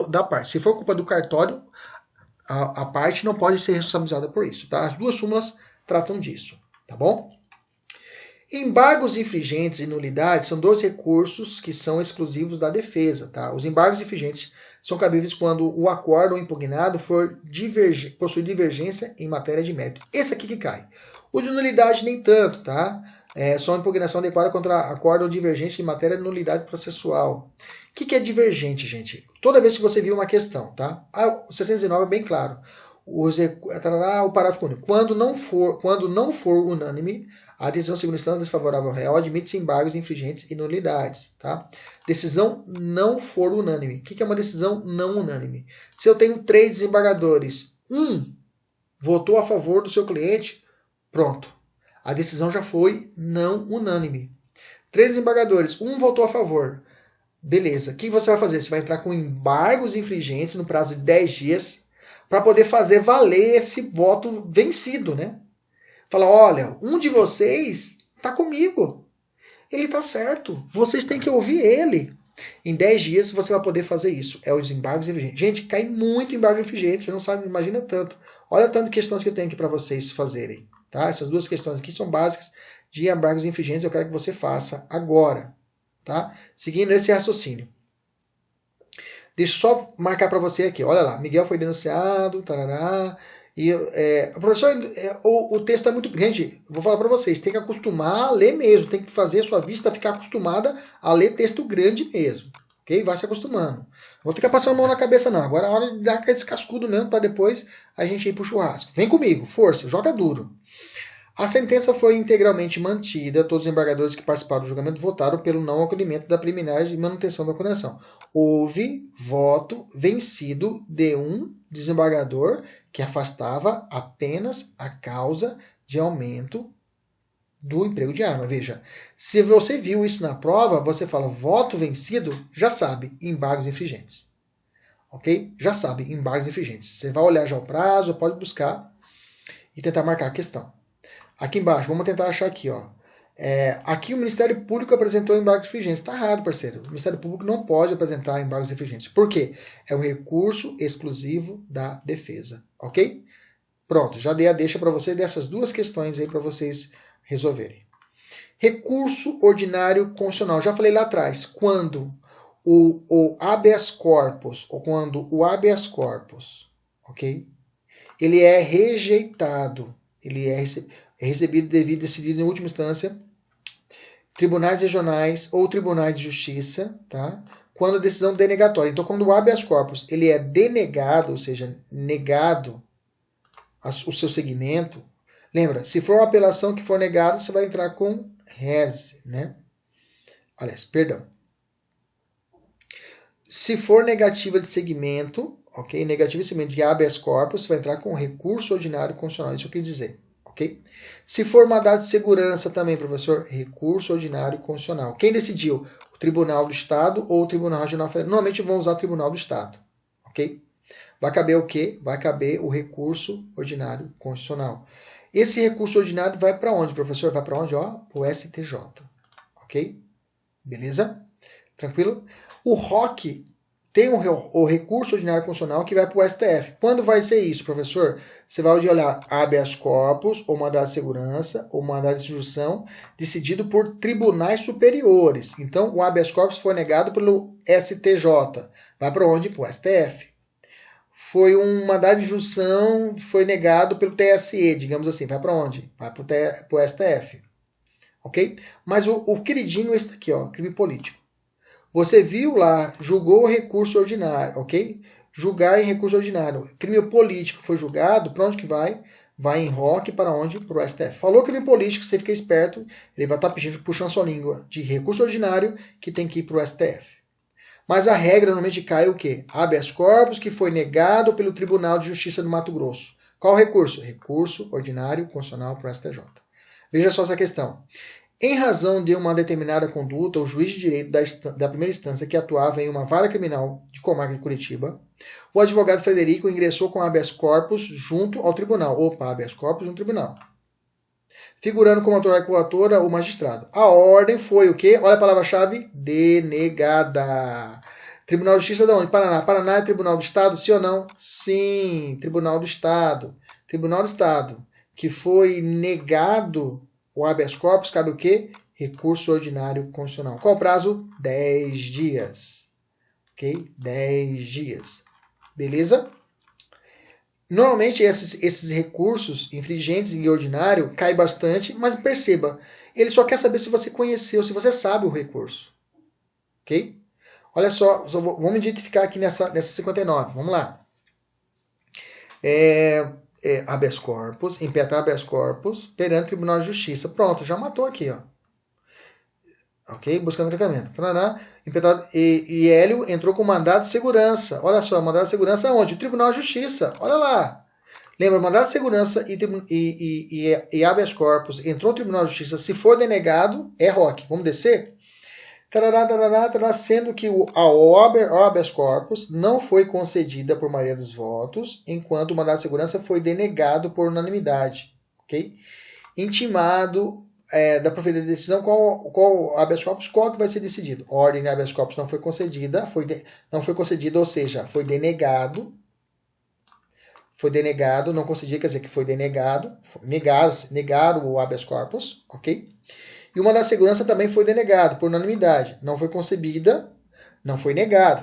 [SPEAKER 1] da parte. Se for culpa do cartório, a parte não pode ser responsabilizada por isso, tá? As duas súmulas tratam disso. Tá bom? Embargos infringentes e nulidades são dois recursos que são exclusivos da defesa. Tá? Os embargos infringentes são cabíveis quando o acordo impugnado possui divergência em matéria de mérito. Esse aqui que cai. O de nulidade nem tanto, tá? Só impugnação adequada contra acordo divergente em matéria de nulidade processual. O que é divergente, gente? Toda vez que você viu uma questão, tá? O 609 é bem claro. O parágrafo único. Quando não for unânime, a decisão segundo instância desfavorável ao réu admite-se embargos infringentes e nulidades. Tá? Decisão não for unânime. O que é uma decisão não unânime? Se eu tenho 3 desembargadores, um votou a favor do seu cliente, pronto. A decisão já foi não unânime. 3 desembargadores, um votou a favor. Beleza. O que você vai fazer? Você vai entrar com embargos infringentes no prazo de 10 dias para poder fazer valer esse voto vencido, né? Fala, olha, um de vocês tá comigo. Ele tá certo. Vocês têm que ouvir ele. Em 10 dias você vai poder fazer isso. É os embargos infringentes. Gente, cai muito embargo infringente. Você não sabe, imagina tanto. Olha tanto de questões que eu tenho aqui para vocês fazerem. Tá? Essas duas questões aqui são básicas de embargos infringentes. Eu quero que você faça agora. Tá? Seguindo esse raciocínio. Deixa eu só marcar para você aqui. Olha lá, Miguel foi denunciado, tarará. E professor, o texto é muito grande. Vou falar para vocês, tem que acostumar a ler mesmo, tem que fazer a sua vista ficar acostumada a ler texto grande mesmo. Ok? Vai se acostumando. Não vou ficar passando a mão na cabeça, não. Agora é a hora de dar aquele cascudo mesmo para depois a gente ir pro churrasco. Vem comigo, força, joga duro. A sentença foi integralmente mantida. Todos os embargadores que participaram do julgamento votaram pelo não acolhimento da preliminar de manutenção da condenação. Houve voto vencido de um desembargador que afastava apenas a causa de aumento do emprego de arma. Veja, se você viu isso na prova, você fala voto vencido, já sabe, embargos infringentes. Ok? Já sabe, embargos infringentes. Você vai olhar já o prazo, pode buscar e tentar marcar a questão. Aqui embaixo, vamos tentar achar aqui, ó. Aqui o Ministério Público apresentou embargos infringentes. Está errado, parceiro. O Ministério Público não pode apresentar embargos infringentes. Por quê? É um recurso exclusivo da defesa. Ok? Pronto, já dei a deixa para vocês dessas duas questões aí para vocês resolverem. Recurso ordinário constitucional. Já falei lá atrás. Quando o habeas corpus, ou quando o habeas corpus, ok? Ele é rejeitado. Ele é recebido devido decidido em última instância, tribunais regionais ou tribunais de justiça, tá? Quando a decisão denegatória. Então, quando o habeas corpus ele é denegado, ou seja, negado o seu segmento, lembra, se for uma apelação que for negada, você vai entrar com res, né? Aliás, perdão. Se for negativa de segmento, ok? Negativíssimo de habeas corpus, você vai entrar com recurso ordinário constitucional, isso eu quis dizer, ok? Se for mandado de segurança também, professor, recurso ordinário constitucional. Quem decidiu? O Tribunal do Estado ou o Tribunal Regional Federal? Normalmente vão usar o Tribunal do Estado, ok? Vai caber o quê? Vai caber o recurso ordinário constitucional. Esse recurso ordinário vai para onde, professor? Vai para onde? Ó, para o STJ, ok? Beleza? Tranquilo? O ROC tem o recurso ordinário constitucional que vai para o STF. Quando vai ser isso, professor? Você vai olhar habeas corpus, ou mandado de segurança, ou mandado de instrução, decidido por tribunais superiores. Então, o habeas corpus foi negado pelo STJ. Vai para onde? Para o STF. Foi um mandado de injunção, foi negado pelo TSE, digamos assim. Vai para onde? Vai para o STF. Ok? Mas o queridinho é esse aqui, ó, crime político. Você viu lá, julgou o recurso ordinário, ok? Julgar em recurso ordinário. Crime político foi julgado, para onde que vai? Vai em ROC, para onde? Para o STF. Falou crime político, você fica esperto, ele vai estar pedindo, puxando sua língua de recurso ordinário, que tem que ir para o STF. Mas a regra normalmente cai o quê? Habeas corpus que foi negado pelo Tribunal de Justiça do Mato Grosso. Qual o recurso? Recurso ordinário constitucional para o STJ. Veja só essa questão. Em razão de uma determinada conduta, o juiz de direito da primeira instância que atuava em uma vara criminal de comarca de Curitiba, o advogado Frederico ingressou com habeas corpus junto ao tribunal. Opa, habeas corpus no tribunal. Figurando como autor coautora o magistrado. A ordem foi o quê? Olha a palavra-chave, denegada. Tribunal de Justiça de onde? Paraná. Paraná é Tribunal do Estado, sim ou não? Sim, Tribunal do Estado. Tribunal do Estado, que foi negado o habeas corpus, cabe o quê? Recurso ordinário constitucional. Qual o prazo? 10 dias. Ok? 10 dias. Beleza? Normalmente esses recursos infringentes em ordinário caem bastante, mas perceba, ele só quer saber se você conheceu, se você sabe o recurso. Ok? Olha só, vamos identificar aqui nessa 59. Vamos lá. Habeas corpus, impetrar habeas corpus perante o Tribunal de Justiça. Pronto, já matou aqui, ó. Ok? Buscando tratamento. Impetado, e Hélio entrou com mandado de segurança. Olha só, mandado de segurança onde? O Tribunal de Justiça. Olha lá. Lembra, mandado de segurança e habeas corpus entrou no Tribunal de Justiça. Se for denegado, é ROC. Vamos descer? Sendo que o habeas corpus não foi concedida por maioria dos votos, enquanto o mandado de segurança foi denegado por unanimidade. Ok? Intimado da proferida de decisão, qual habeas corpus, qual que vai ser decidido? Ordem de habeas corpus não foi concedida, não foi concedida, ou seja, foi denegado. Foi denegado, não concedido, quer dizer que foi denegado. Negaram o habeas corpus, ok? E uma da segurança também foi denegado, por unanimidade. Não foi concebida, não foi negado.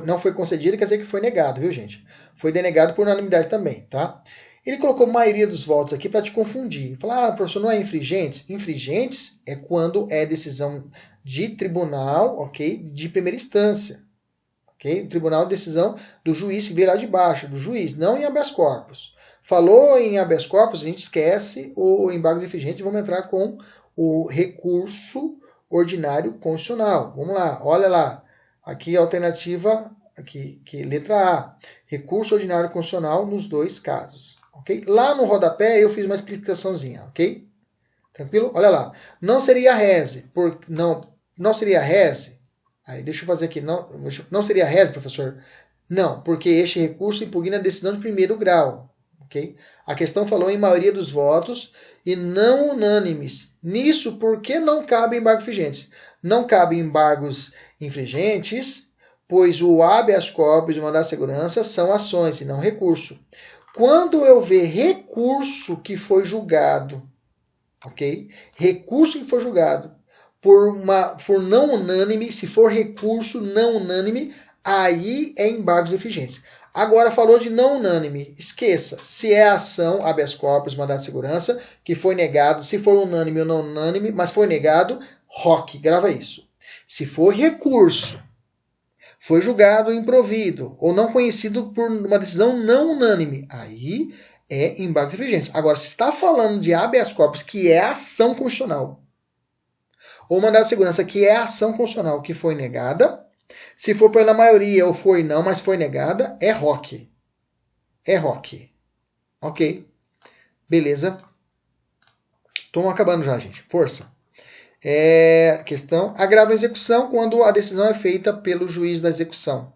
[SPEAKER 1] Não foi concedida, quer dizer que foi negado, viu, gente? Foi denegado por unanimidade também, tá? Ele colocou maioria dos votos aqui para te confundir. Falar, professor, não é infringentes? Infringentes é quando é decisão de tribunal, ok? De primeira instância. Okay? O tribunal de decisão do juiz que virá de baixo, do juiz, não em habeas corpus. Falou em habeas corpus, a gente esquece o embargos infringentes e vamos entrar com o recurso ordinário constitucional. Vamos lá, olha lá. Aqui a alternativa, aqui, letra A. Recurso ordinário constitucional nos dois casos. Okay? Lá no rodapé eu fiz uma explicaçãozinha, ok? Tranquilo? Olha lá. Não seria rese, não seria rese. Aí, deixa eu fazer aqui. Não seria rese, professor? Não, porque este recurso impugna a decisão de primeiro grau. Okay? A questão falou em maioria dos votos e não unânimes. Nisso, por que não cabe embargos infringentes? Não cabe embargos infringentes, pois o habeas corpus e o mandado de segurança são ações e não recurso. Quando eu ver recurso que foi julgado, ok? Recurso que foi julgado por não unânime, se for recurso não unânime, aí é embargos infringentes. Agora falou de não unânime, esqueça. Se é ação, habeas corpus, mandado de segurança, que foi negado, se for unânime ou não unânime, mas foi negado, ROC, grava isso. Se for recurso, foi julgado improvido, ou não conhecido por uma decisão não unânime, aí é embargos infringentes. Agora, se está falando de habeas corpus, que é ação constitucional, ou mandado de segurança, que é a ação constitucional que foi negada, Se for pela maioria ou foi não, mas foi negada, é ROC. É ROC. Ok. Beleza. Estamos acabando já, gente. Força. Questão. Agravo a execução quando a decisão é feita pelo juiz da execução.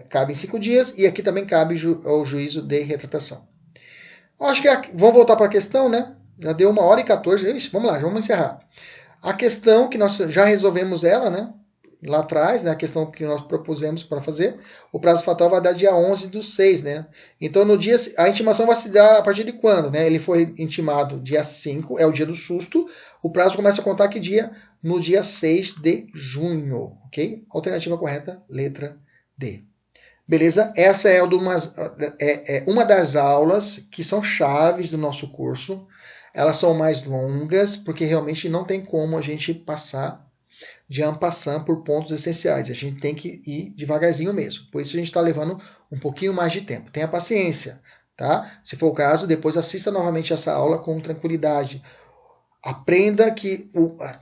[SPEAKER 1] Cabe em 5 dias e aqui também cabe o juízo de retratação. Acho que vamos voltar para a questão, né? Já deu 1h14. Ixi, vamos lá, vamos encerrar. A questão que nós já resolvemos ela, né? Lá atrás, né? A questão que nós propusemos para fazer. O prazo fatal vai dar dia 11/6, né? Então, no dia, a intimação vai se dar a partir de quando, né? Ele foi intimado dia 5, é o dia do susto. O prazo começa a contar que dia? No dia 6 de junho, ok? Alternativa correta, letra D. Beleza? Essa é uma das aulas que são chaves do nosso curso. Elas são mais longas, porque realmente não tem como a gente passar de en passant por pontos essenciais. A gente tem que ir devagarzinho mesmo. Por isso a gente está levando um pouquinho mais de tempo. Tenha paciência, tá? Se for o caso, depois assista novamente essa aula com tranquilidade. Aprenda que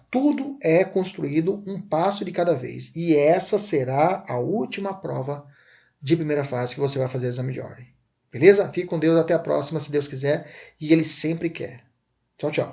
[SPEAKER 1] tudo é construído um passo de cada vez. E essa será a última prova de primeira fase que você vai fazer o exame de ordem. Beleza? Fique com Deus, até a próxima, se Deus quiser. E Ele sempre quer. Tchau, tchau.